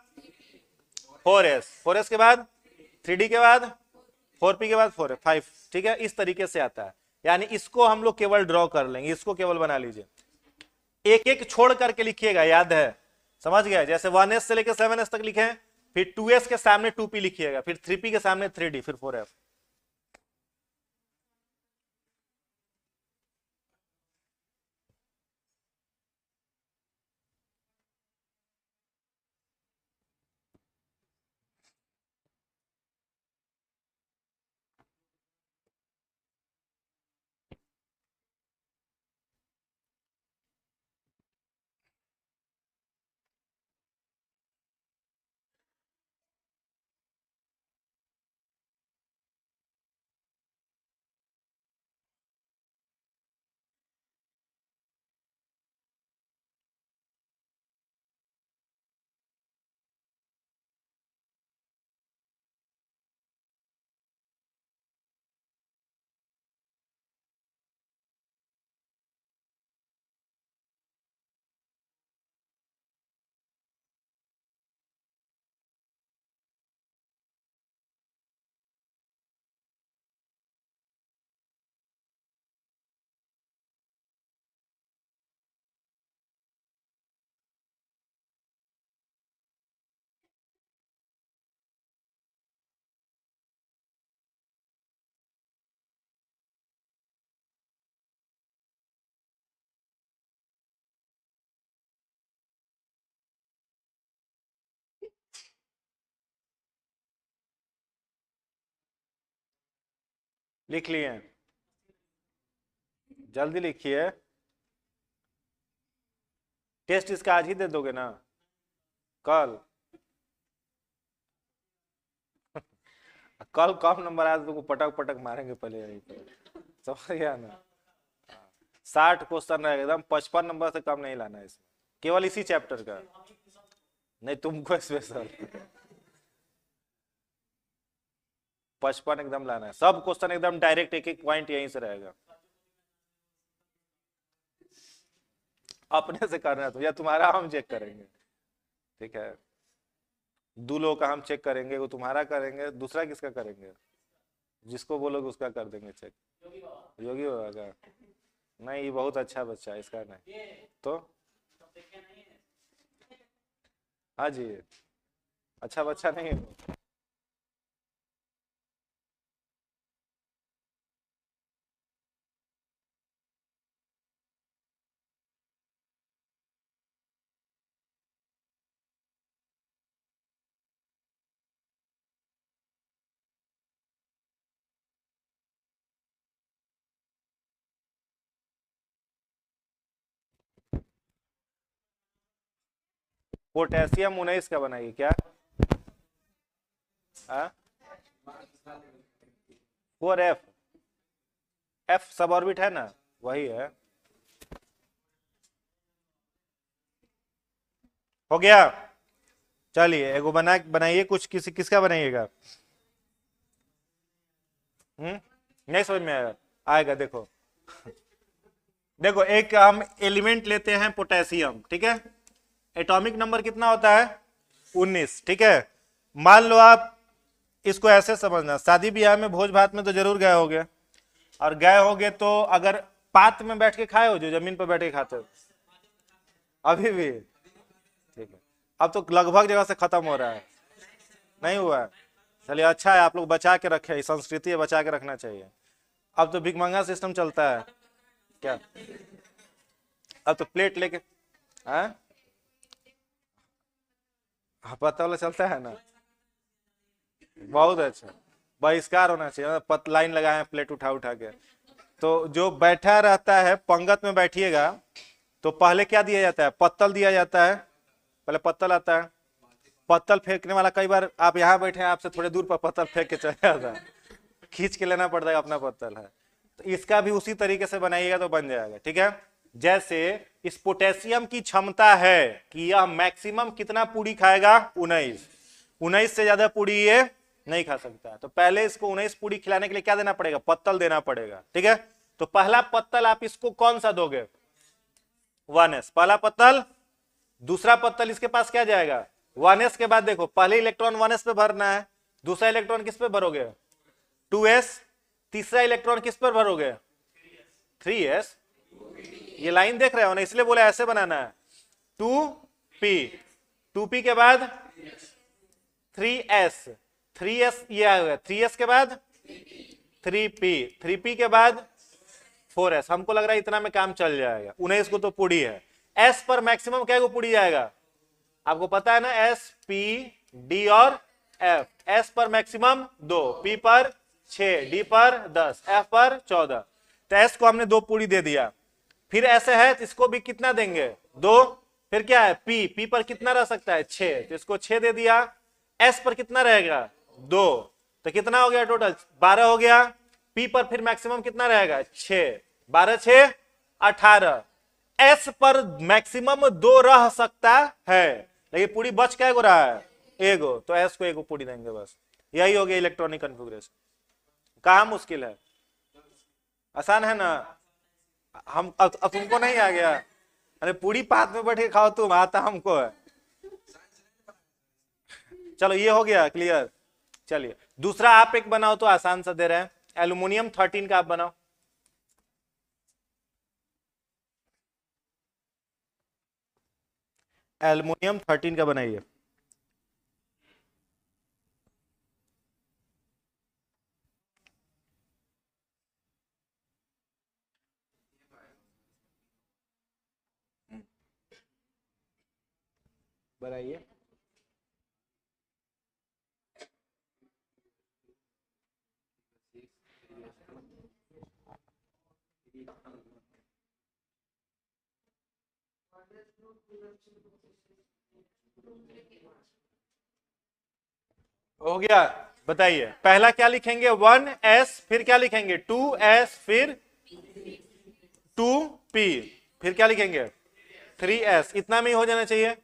4s के बाद 3d के बाद 4p के बाद 5। ठीक है, इस तरीके से आता है, यानी इसको हम लोग केवल ड्रॉ कर लेंगे, इसको केवल बना लीजिए, एक एक छोड़ करके लिखिएगा, याद है, समझ गया। जैसे 1s से लेकर 7s तक लिखे, फिर 2s के सामने 2p लिखिएगा, फिर 3p के सामने 3d, फिर 4f। लिख लिए, जल्दी लिखिए, टेस्ट इसका आज ही दे दोगे ना कल। कल कम नंबर आया तो तुमको पटक पटक मारेंगे पहले यहीं पर, समझ गया ना। 60 क्वेश्चन रहेगा, एकदम 55 नंबर से कम नहीं लाना है इसमें, केवल इसी चैप्टर का, नहीं तुमको स्पेशल 55 एकदम लाना है, सब क्वेश्चन एकदम डायरेक्ट, एक एक पॉइंट यहीं से रहेगा। अपने से करना है तो, या तुम्हारा हम चेक करेंगे। ठीक है, दो लोगों का हम चेक करेंगे, वो तुम्हारा करेंगे, दूसरा किसका करेंगे, जिसको बोलोगे उसका कर देंगे चेक। योगी बाबा का नहीं, ये बहुत अच्छा बच्चा है, इसका नहीं तो। हाँ जी, अच्छा बच्चा नहीं है। पोटेशियम 19 का बनाइए क्या, 4f, एफ सब ऑर्बिट है ना, वही है। हो गया, चलिए एगो बनाइए कुछ, किसी किसका बनाइएगा। नहीं समझ में आएगा, आएगा देखो। देखो एक हम एलिमेंट लेते हैं पोटेशियम, ठीक है, एटॉमिक नंबर कितना होता है 19। ठीक है, मान लो आप इसको ऐसे समझना, शादी ब्याह में भोज भात में तो जरूर गए होगे, और गए होगे तो अगर पात में बैठ के खाए हो, जो जमीन पर बैठ के खाते हो अभी भी, ठीक है, अब तो लगभग जगह से खत्म हो रहा है। नहीं हुआ? चलिए अच्छा है, आप लोग बचा के रखे, संस्कृति है, बचा के रखना चाहिए। अब तो भिखमंगा सिस्टम चलता है क्या? अब तो प्लेट लेके, हाँ हाँ, पता वाला चलता है ना। बहुत अच्छा, बहिष्कार होना चाहिए, पत लाइन लगाए हैं प्लेट उठा उठा के। तो जो बैठा रहता है, पंगत में बैठिएगा तो पहले क्या दिया जाता है? पत्तल दिया जाता है, पहले पत्तल आता है। पत्तल फेंकने वाला, कई बार आप यहाँ बैठे हैं, आपसे थोड़े दूर पर पत्तल फेंक के चला जाता है, खींच के लेना पड़ता है, अपना पत्तल है। तो इसका भी उसी तरीके से बनाइएगा तो बन जाएगा, ठीक है। जैसे इस पोटेशियम की क्षमता है कि यह मैक्सिमम कितना पूरी खाएगा? 19। 19 से ज्यादा पूरी ये नहीं खा सकता। तो पहले इसको 19 पूरी खिलाने के लिए क्या देना पड़ेगा? पत्तल देना पड़ेगा, ठीक है। तो पहला पत्तल आप इसको कौन सा दोगे? 1s, पहला पत्तल। दूसरा पत्तल इसके पास क्या जाएगा? 1s के बाद देखो, पहले इलेक्ट्रॉन 1s पे भरना है, दूसरा इलेक्ट्रॉन किस पे भरोगे? 2s, तीसरा इलेक्ट्रॉन किस पर भरोगे? 3s। ये लाइन देख रहे हो ना, इसलिए बोला ऐसे बनाना है, 2p, 2p के बाद 3s, 3s ये आएगा, 3s के बाद 3p, 3p के बाद 4s। हमको लग रहा है इतना में काम चल जाएगा। 19 को तो पूरी है, s पर मैक्सिमम क्या को पूरी जाएगा? आपको पता है ना, s, p, d और f। s पर मैक्सिमम 2, p पर 6, d पर 10, f पर 14। तो s को हमने 2 पूरी दे दिया। फिर ऐसे है तो इसको भी कितना देंगे? 2। फिर क्या है? p पर कितना रह सकता है? 6, तो इसको 6 दे दिया। s पर कितना रहेगा? 2, तो कितना हो गया टोटल? 12 हो गया। p पर फिर मैक्सिमम कितना रहेगा? 6, 12 6 18। s पर मैक्सिमम 2 रह सकता है, लेकिन पूरी बच क्या रहा है? एगो, तो s को एगो पूरी देंगे बस। यही हो गया इलेक्ट्रॉनिक कन्फिग्रेशन। कहाँ मुश्किल है? आसान है ना। हम अब तुमको नहीं आ गया? अरे पूरी पात में बैठ के खाओ, तुम आता हमको है। चलो ये हो गया क्लियर। चलिए दूसरा आप एक बनाओ तो आसान सा दे रहे हैं, एल्यूमिनियम 13 का आप बनाओ। एल्यूमिनियम 13 का बनाइए। बनाइए। हो गया? बताइए पहला क्या लिखेंगे? 1s, फिर क्या लिखेंगे? 2s, फिर 2p, फिर क्या लिखेंगे? 3s। इतना में ही हो जाना चाहिए।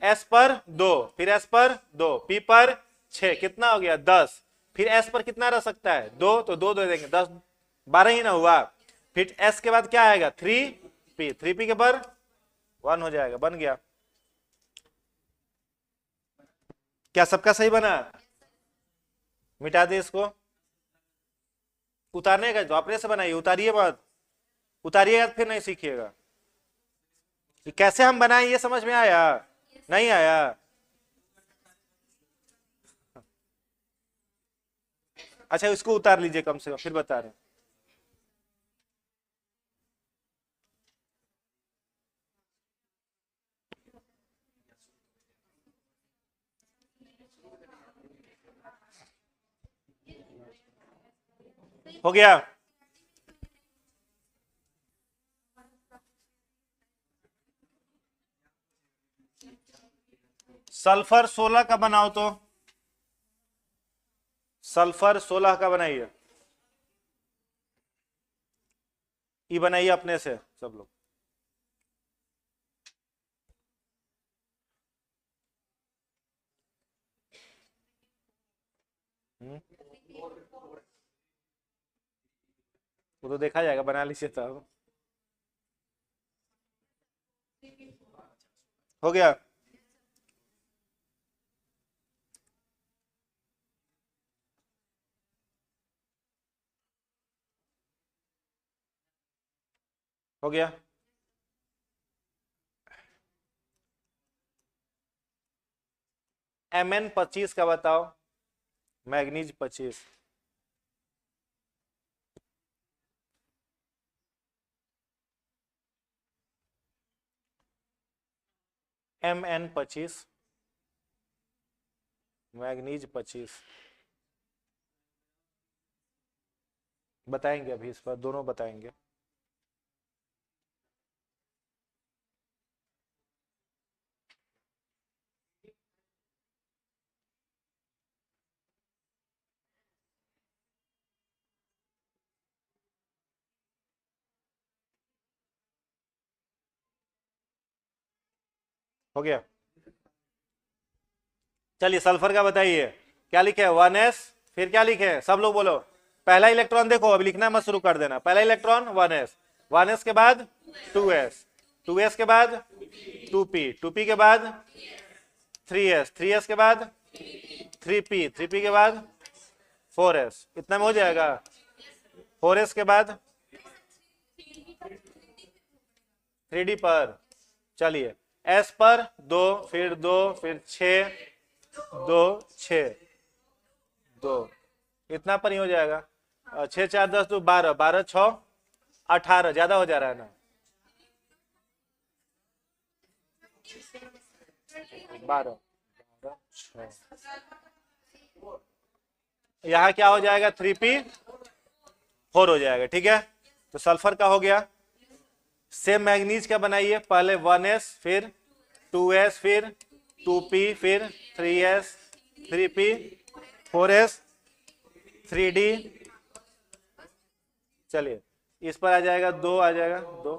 s पर 2, फिर s पर 2, p पर 6, कितना हो गया? 10। फिर s पर कितना रह सकता है? 2, तो 2 दे देंगे, 10 12 ही ना हुआ। फिर s के बाद क्या आएगा? 3p, 3p के पर 1 हो जाएगा, बन गया। क्या सबका सही बना? मिटा दे इसको। उतारने का तो अपने से बनाइए, उतारिए मत। उतारिएगा फिर नहीं सीखिएगा। कि कैसे हम बनाए ये समझ में आया? नहीं आया? अच्छा इसको उतार लीजिए कम से कम, फिर बता रहे। हो गया? सल्फर 16 का बनाओ तो। सल्फर 16 का बनाइए। ये बनाइए अपने से सब लोग। वो तो देखा जाएगा, बना लीजिए तब। हो गया? हो गया? Mn25 का बताओ, मैग्नीज 25। Mn25 मैग्नीज 25 बताएंगे, अभी इस पर दोनों बताएंगे। हो गया। चलिए सल्फर का बताइए, क्या लिखे है 1s, फिर क्या लिखे है सब लोग बोलो। पहला इलेक्ट्रॉन देखो, अभी लिखना मत शुरू कर देना। पहला इलेक्ट्रॉन 1s, 1s के बाद 2s, 2s के बाद 2p, 2p के बाद 3s, 3s के बाद 3p, 3p के बाद 4s, इतना में हो जाएगा। 4s के बाद 3d पर, चलिए s पर 2, फिर 2, फिर 6, 2, 6, 2, इतना पर ही हो जाएगा। 6 4 10 2 12, 12 6 18, ज्यादा हो जा रहा है ना। 12 6, यहाँ क्या हो जाएगा 3p4 हो जाएगा, ठीक है। तो सल्फर का हो गया। सेम मैग्नीज का बनाइए, पहले 1s, फिर 2s, फिर 2p, फिर 3s, 3p, 4s, 3d, चलिए इस पर आ जाएगा 2, आ जाएगा 2,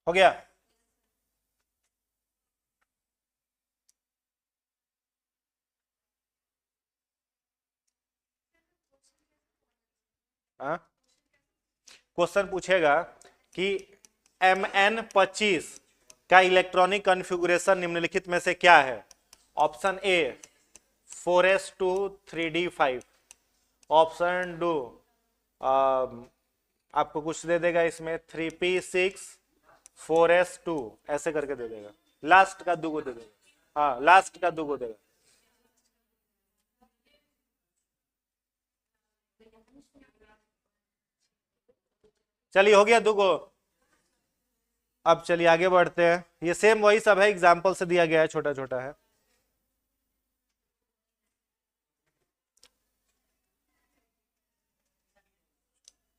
हो गया। क्वेश्चन पूछेगा कि Mn25 का इलेक्ट्रॉनिक कॉन्फ़िगरेशन निम्नलिखित में से क्या है। Option A 4s2 3d5, option 2 आपको कुछ दे देगा इसमें 3p6 4s2, ऐसे करके दे देगा। लास्ट का 2 को दे देगा, हाँ लास्ट का 2 को देगा। चलिए हो गया 2 को। अब चलिए आगे बढ़ते हैं, ये सेम वही सब है, एग्जाम्पल से दिया गया है, छोटा छोटा है।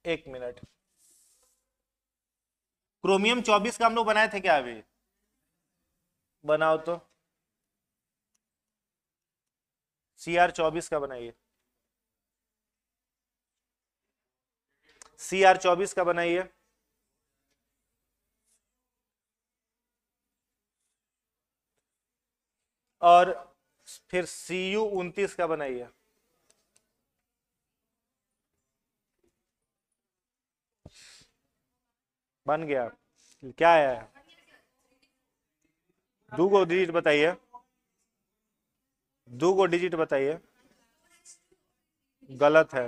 एक मिनट, क्रोमियम 24 का हम लोग बनाए थे क्या अभी? बनाओ तो Cr24 का बनाइए, Cr24 का बनाइए। और फिर Cu29 का बनाइए। बन गया, क्या है? 2 को डिजिट बताइए, 2 को डिजिट बताइए। गलत है,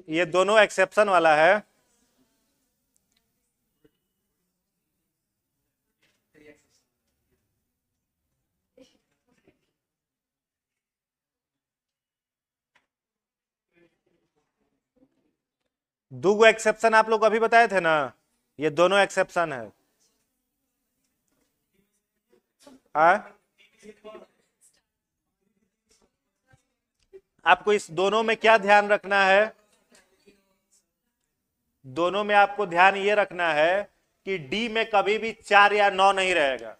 ये दोनों एक्सेप्शन वाला है। दो गो एक्सेप्शन आप लोग अभी बताए थे ना, ये दोनों एक्सेप्शन है। आपको इस दोनों में क्या ध्यान रखना है? दोनों में आपको ध्यान ये रखना है कि डी में कभी भी 4 या 9 नहीं रहेगा।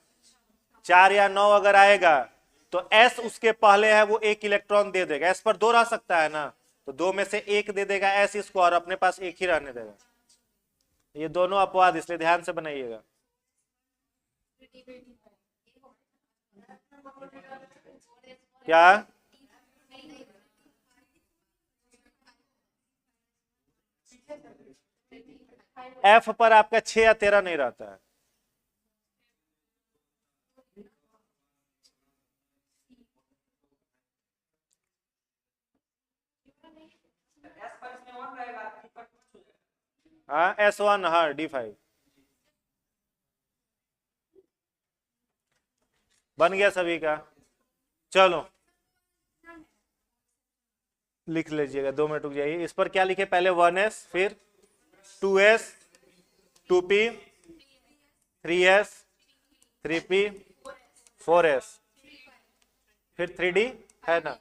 4 या 9 अगर आएगा तो एस उसके पहले है, वो 1 इलेक्ट्रॉन दे देगा। एस पर 2 रह सकता है ना, तो 2 में से 1 दे देगा एस इसको, और अपने पास 1 ही रहने देगा। ये दोनों अपवाद, इसलिए ध्यान से बनाइएगा। क्या एफ पर आपका 6 या 13 नहीं रहता है। हाँ S1, हाँ D5 बन गया सभी का। चलो लिख लीजिएगा, 2 मिनट रुक जाइए। इस पर क्या लिखे, पहले 1s, फिर 2s, 2p, 3s, 3p, 4s, फिर 3d, है ना।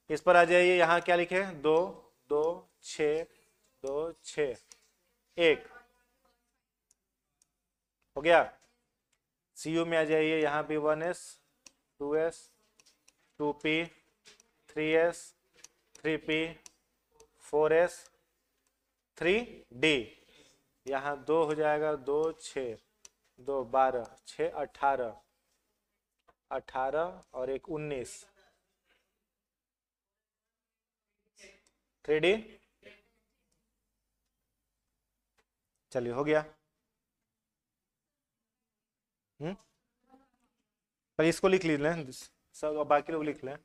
इस पर आ जाइए, यहाँ क्या लिखे, 2, 2, 6, 2, 6, 1 हो गया। CU में आ जाइए, यहाँ भी 1s, 2s, 2p, 3s, 3p, 4s, 3d, यहाँ 2 हो जाएगा, 2, 6, 2, 12, 6, 18, 18 और एक 19, 3d। चलिए हो गया। पर इसको लिख लीजिए सब, बाकी लोग लिख लें।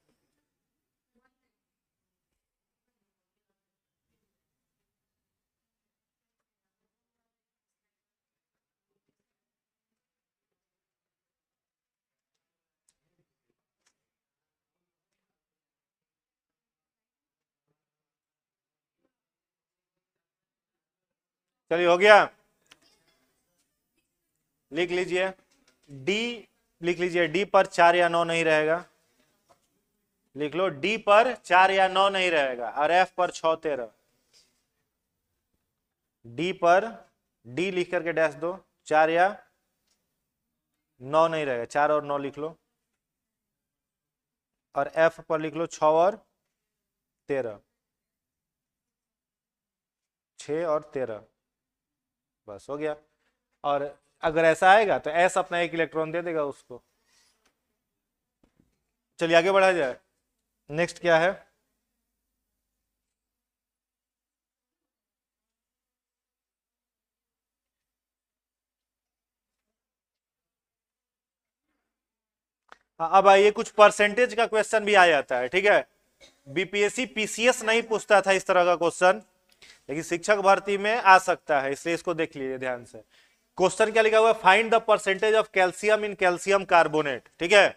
चलिए हो गया, लिख लीजिए। डी लिख लीजिए, डी पर 4 या 9 नहीं रहेगा, लिख लो डी पर 4 या 9 नहीं रहेगा, और एफ पर 6, 13। डी पर, डी लिख करके डैश दो, 4 या 9 नहीं रहेगा, 4 और 9 लिख लो, और एफ पर लिख लो 6 और 13, 6 और 13, बस हो गया। और अगर ऐसा आएगा तो एस अपना 1 इलेक्ट्रॉन दे देगा उसको। चलिए आगे बढ़ा जाए, नेक्स्ट क्या है। हाँ, अब आइए, कुछ परसेंटेज का क्वेश्चन भी आ जाता है, ठीक है। बीपीएससी पीसीएस नहीं पूछता था इस तरह का क्वेश्चन, लेकिन शिक्षक भर्ती में आ सकता है, इसलिए इसको देख लीजिए ध्यान से। क्वेश्चन क्या लिखा हुआ है, find the percentage of calcium in calcium carbonate, ठीक है।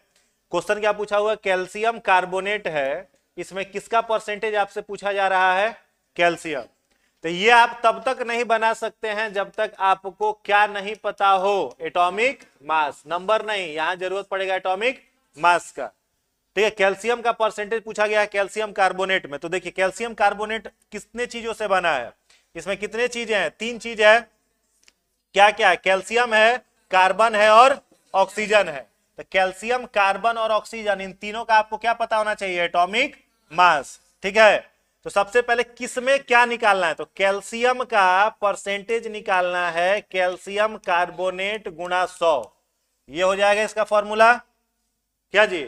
क्वेश्चन क्या पूछा हुआ, कैल्शियम कार्बोनेट है, इसमें किसका परसेंटेज आपसे पूछा जा रहा है, कैल्शियम। तो ये आप तब तक नहीं बना सकते हैं जब तक आपको क्या नहीं पता हो, एटॉमिक मास, नंबर नहीं, यहां जरूरत पड़ेगा एटॉमिक मास का, ठीक है। कैल्शियम का परसेंटेज पूछा गया है कैल्शियम कार्बोनेट में, तो देखिए कैल्शियम कार्बोनेट कितने चीजों से बना है, इसमें कितने चीजें हैं, 3 चीज है। क्या क्या है, कैल्शियम है, कार्बन है और ऑक्सीजन है। तो कैल्शियम, कार्बन और ऑक्सीजन, इन तीनों का आपको क्या पता होना चाहिए, एटॉमिक मास, ठीक है। तो सबसे पहले किसमें क्या निकालना है, तो कैल्शियम का परसेंटेज निकालना है, कैल्शियम कार्बोनेट गुणा 100, ये हो जाएगा इसका फॉर्मूला, क्या जी।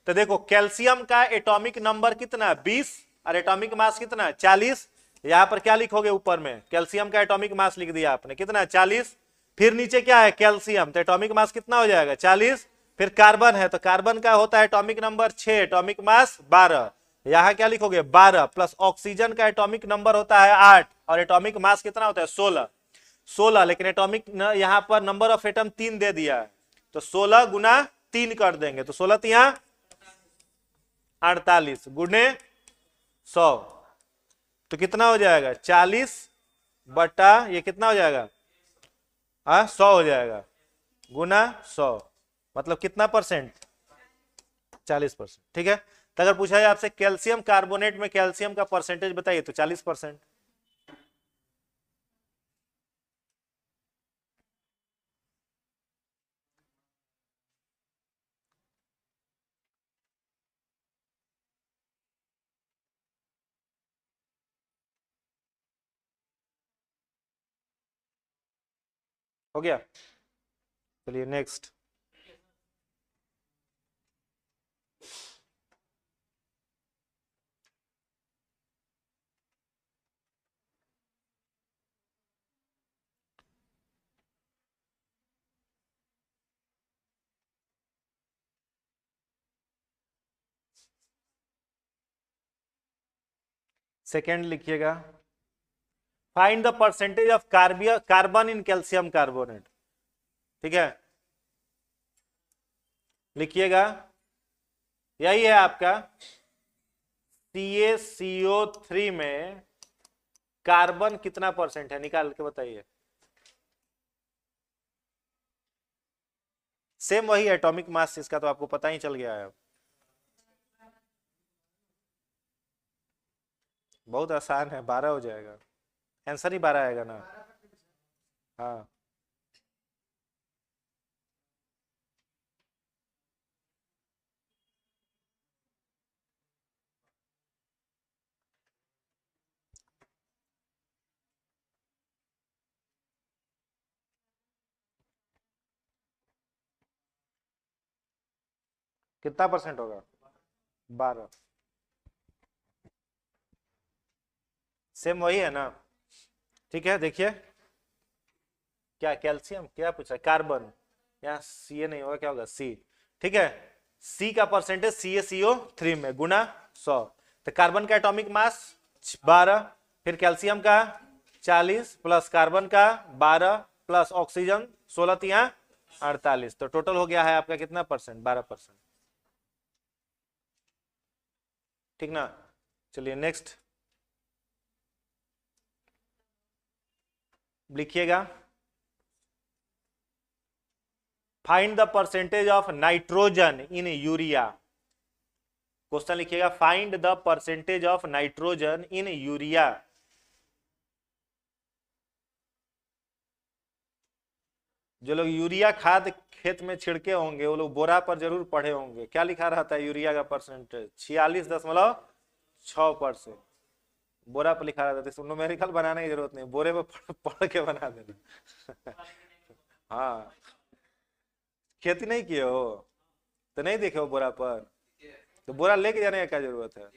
तो देखो कैल्शियम का एटॉमिक नंबर कितना, 20, और एटॉमिक मास कितना, 40। यहां पर क्या लिखोगे, ऊपर में कैल्शियम का एटॉमिक मास लिख दिया आपने, कितना, 40। फिर नीचे क्या है, कैल्शियम, तो एटॉमिक मास कितना हो जाएगा, 40। फिर कार्बन है, तो कार्बन का होता है एटॉमिक नंबर 6, एटॉमिक मास 12। यहां क्या लिखोगे, 12 प्लस ऑक्सीजन का एटॉमिक नंबर होता है 8, और एटॉमिक मास कितना होता है, 16। 16, लेकिन एटॉमिक यहां पर नंबर ऑफ एटम 3 दे दिया है, तो 16 गुना 3 कर देंगे, तो 16 यहां 48 गुने 100, तो कितना हो जाएगा, 40 बटा ये कितना हो जाएगा, 100 हो जाएगा, गुना 100, मतलब कितना परसेंट, 40%, ठीक है। तो अगर पूछा जाए आपसे कैल्शियम कार्बोनेट में कैल्शियम का परसेंटेज बताइए, तो 40%। हो गया, चलिए नेक्स्ट। सेकेंड लिखिएगा, find the percentage of carbon in calcium carbonate. ठीक है, लिखिएगा, यही है आपका CaCO3 में कार्बन कितना परसेंट है, निकाल के बताइए। सेम वही एटॉमिक मास, इसका तो आपको पता ही चल गया है। बहुत आसान है, 12 हो जाएगा, आंसर ही 12 आएगा ना। हाँ, कितना परसेंट होगा, 12। सेम वही है ना। ठीक है, देखिए क्या कैल्शियम, क्या पूछा, कार्बन, यहाँ सी नहीं होगा, क्या होगा सी। ठीक है, सी का परसेंटेज CaCO3 में गुना 100, तो कार्बन का एटॉमिक मास 12, फिर कैल्शियम का 40 प्लस कार्बन का 12 प्लस ऑक्सीजन 16 तिया 48, तो टोटल हो गया है आपका कितना परसेंट, 12%। ठीक ना, चलिए नेक्स्ट लिखिएगा, find the percentage of nitrogen in urea. Question लिखिएगा, find the percentage of nitrogen in urea. जो लोग यूरिया खाद खेत में छिड़के होंगे वो लोग बोरा पर जरूर पढ़े होंगे, क्या लिखा रहता है यूरिया का परसेंटेज, 46.6%। बोरा पर लिखा रहता है, तो न्यूमेरिकल बनाने की जरूरत नहीं, बोरे पर पढ़ के बना देना। हाँ, खेती नहीं किए हो तो नहीं देखे हो बोरा पर, तो बोरा लेके जाने का क्या जरूरत है।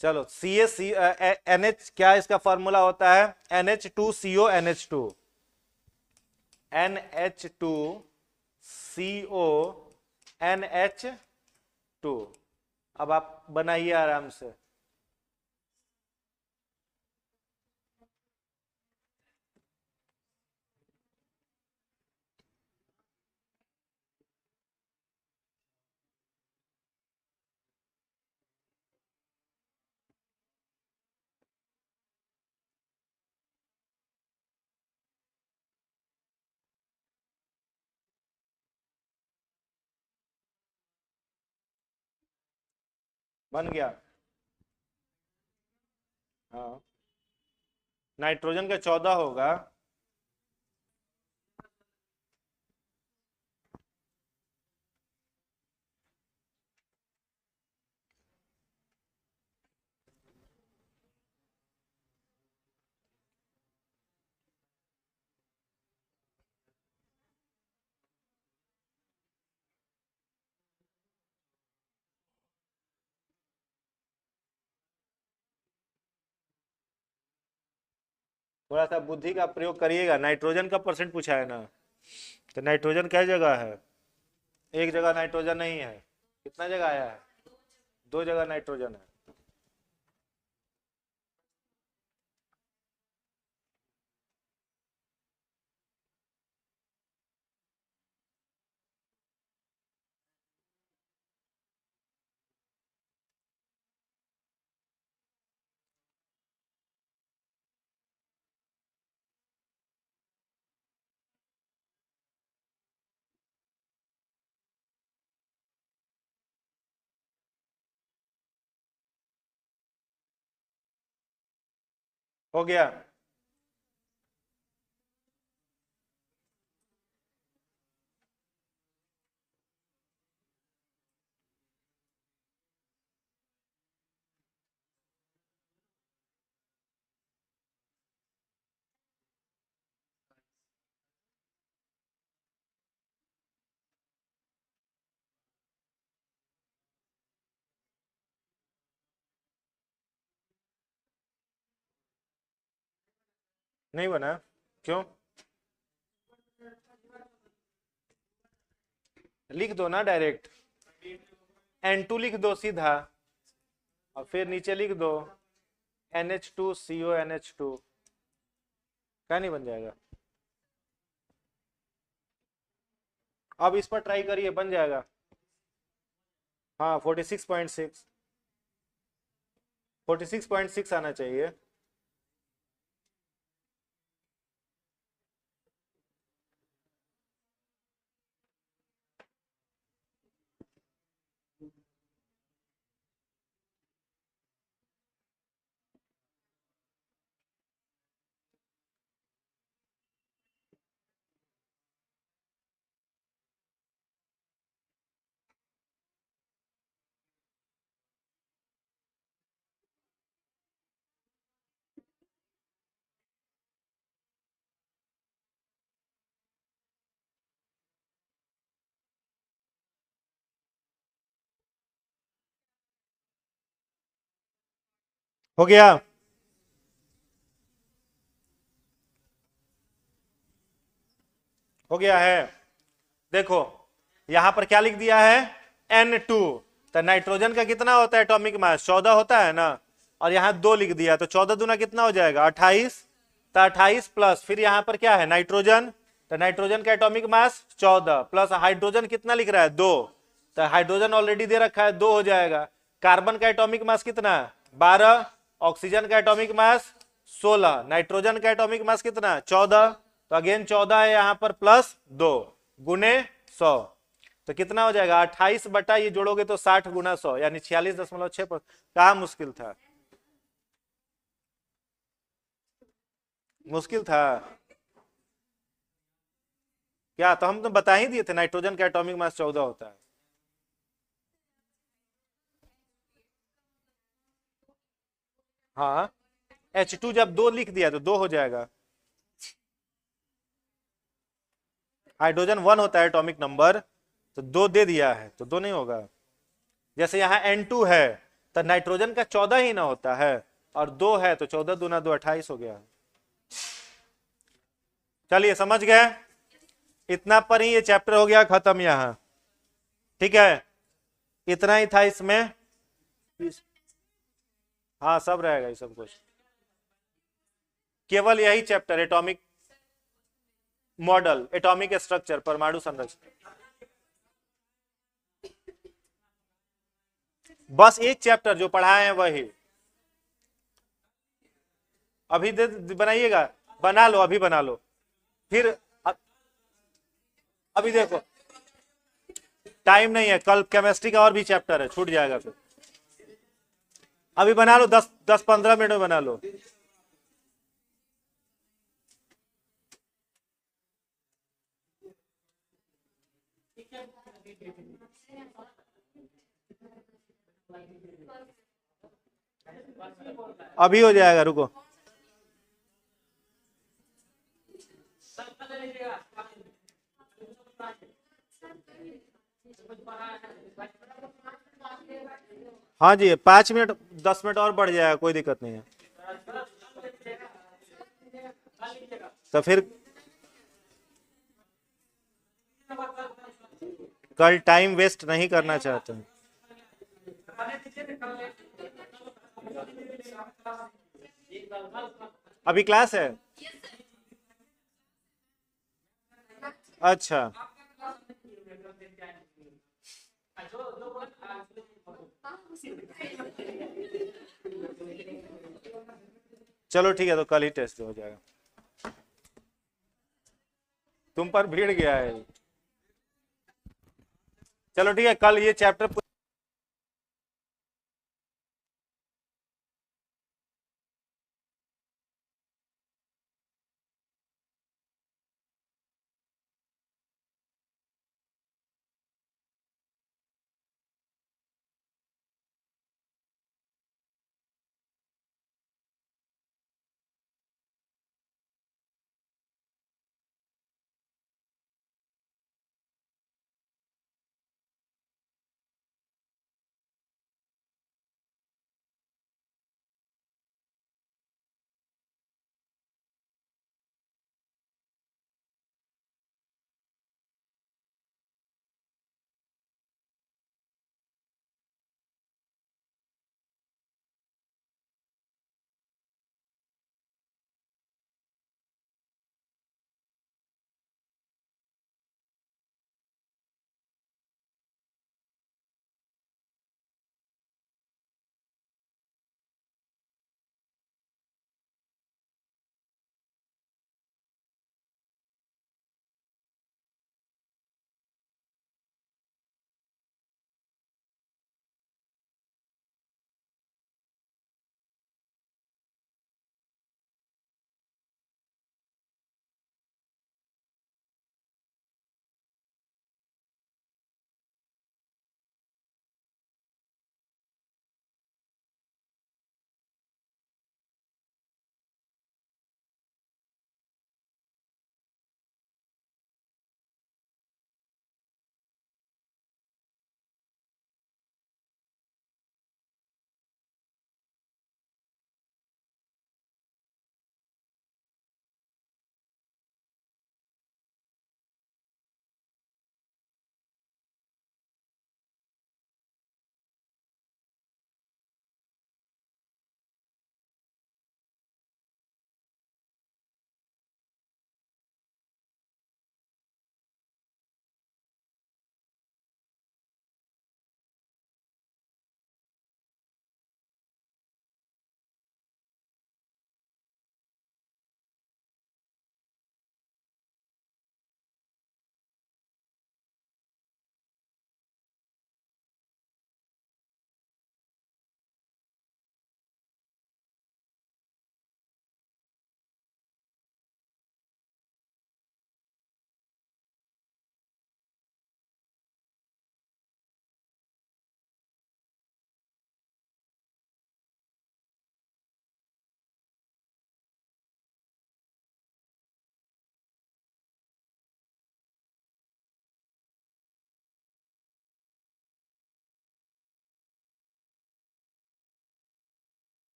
चलो NH क्या इसका फॉर्मूला होता है, NH2CO NH2, NH2CO NH2। अब आप बनाइए आराम से। बन गया, हाँ, नाइट्रोजन का 14 होगा, थोड़ा सा बुद्धि का प्रयोग करिएगा, नाइट्रोजन का परसेंट पूछा है ना, तो नाइट्रोजन क्या जगह है, एक जगह नाइट्रोजन नहीं है, कितना जगह आया है, 2 जगह नाइट्रोजन है। हो गया, नहीं बना, क्यों, लिख दो ना डायरेक्ट, N2 लिख दो सीधा, और फिर नीचे लिख दो NH2CONH2, क्या नहीं बन जाएगा? अब इस पर ट्राई करिए, बन जाएगा। हाँ 46.6, 46.6 आना चाहिए। हो गया? हो गया है। देखो यहां पर क्या लिख दिया है, N2। तो नाइट्रोजन का कितना होता है एटॉमिक मास, 14 होता है ना, और यहाँ 2 लिख दिया, तो 14 दूना कितना हो जाएगा, 28। तो 28 प्लस फिर यहाँ पर क्या है, नाइट्रोजन। तो नाइट्रोजन का एटॉमिक मास 14 प्लस हाइड्रोजन कितना लिख रहा है, 2। तो हाइड्रोजन ऑलरेडी दे रखा है, 2 हो जाएगा। कार्बन का एटॉमिक मास कितना है, 12। ऑक्सीजन का एटॉमिक मास 16। नाइट्रोजन का एटॉमिक मास कितना, 14। तो अगेन 14 है यहाँ पर, प्लस 2 गुने 100। तो कितना हो जाएगा, 28 बटा ये जोड़ोगे तो 60 गुना 100, यानी 46.6। कहा मुश्किल था, मुश्किल था क्या? तो हम तो बता ही दिए थे नाइट्रोजन का एटॉमिक मास 14 होता है। हाँ H2 जब 2 लिख दिया तो 2 हो जाएगा। हाइड्रोजन 1 होता है एटॉमिक नंबर, तो 2 दे दिया है तो 2 नहीं होगा। जैसे यहाँ N2 है तो नाइट्रोजन का 14 ही ना होता है, और 2 है तो 14 दूना 2 28 हो गया। चलिए समझ गए, इतना पर ही ये चैप्टर हो गया खत्म यहाँ। ठीक है, इतना ही था इसमें। हाँ सब रहेगा ये सब कुछ, केवल यही chapter atomic model, atomic structure, परमाणु संरचना, बस एक चैप्टर जो पढ़ाए हैं वही। अभी दे बनाइएगा, बना लो, अभी बना लो। फिर अभी देखो टाइम नहीं है, कल केमिस्ट्री का और भी चैप्टर है, छूट जाएगा फिर। अभी बना लो, 10-15 मिनट में बना लो। अभी हो जाएगा, रुको। हाँ जी 5 मिनट 10 मिनट और बढ़ जाएगा, कोई दिक्कत नहीं है। तो फिर कल टाइम वेस्ट नहीं करना चाहते हैं। अभी क्लास है, अच्छा चलो ठीक है, तो कल ही टेस्ट हो जाएगा। तुम पर भीड़ गया है। चलो ठीक है, कल ये चैप्टर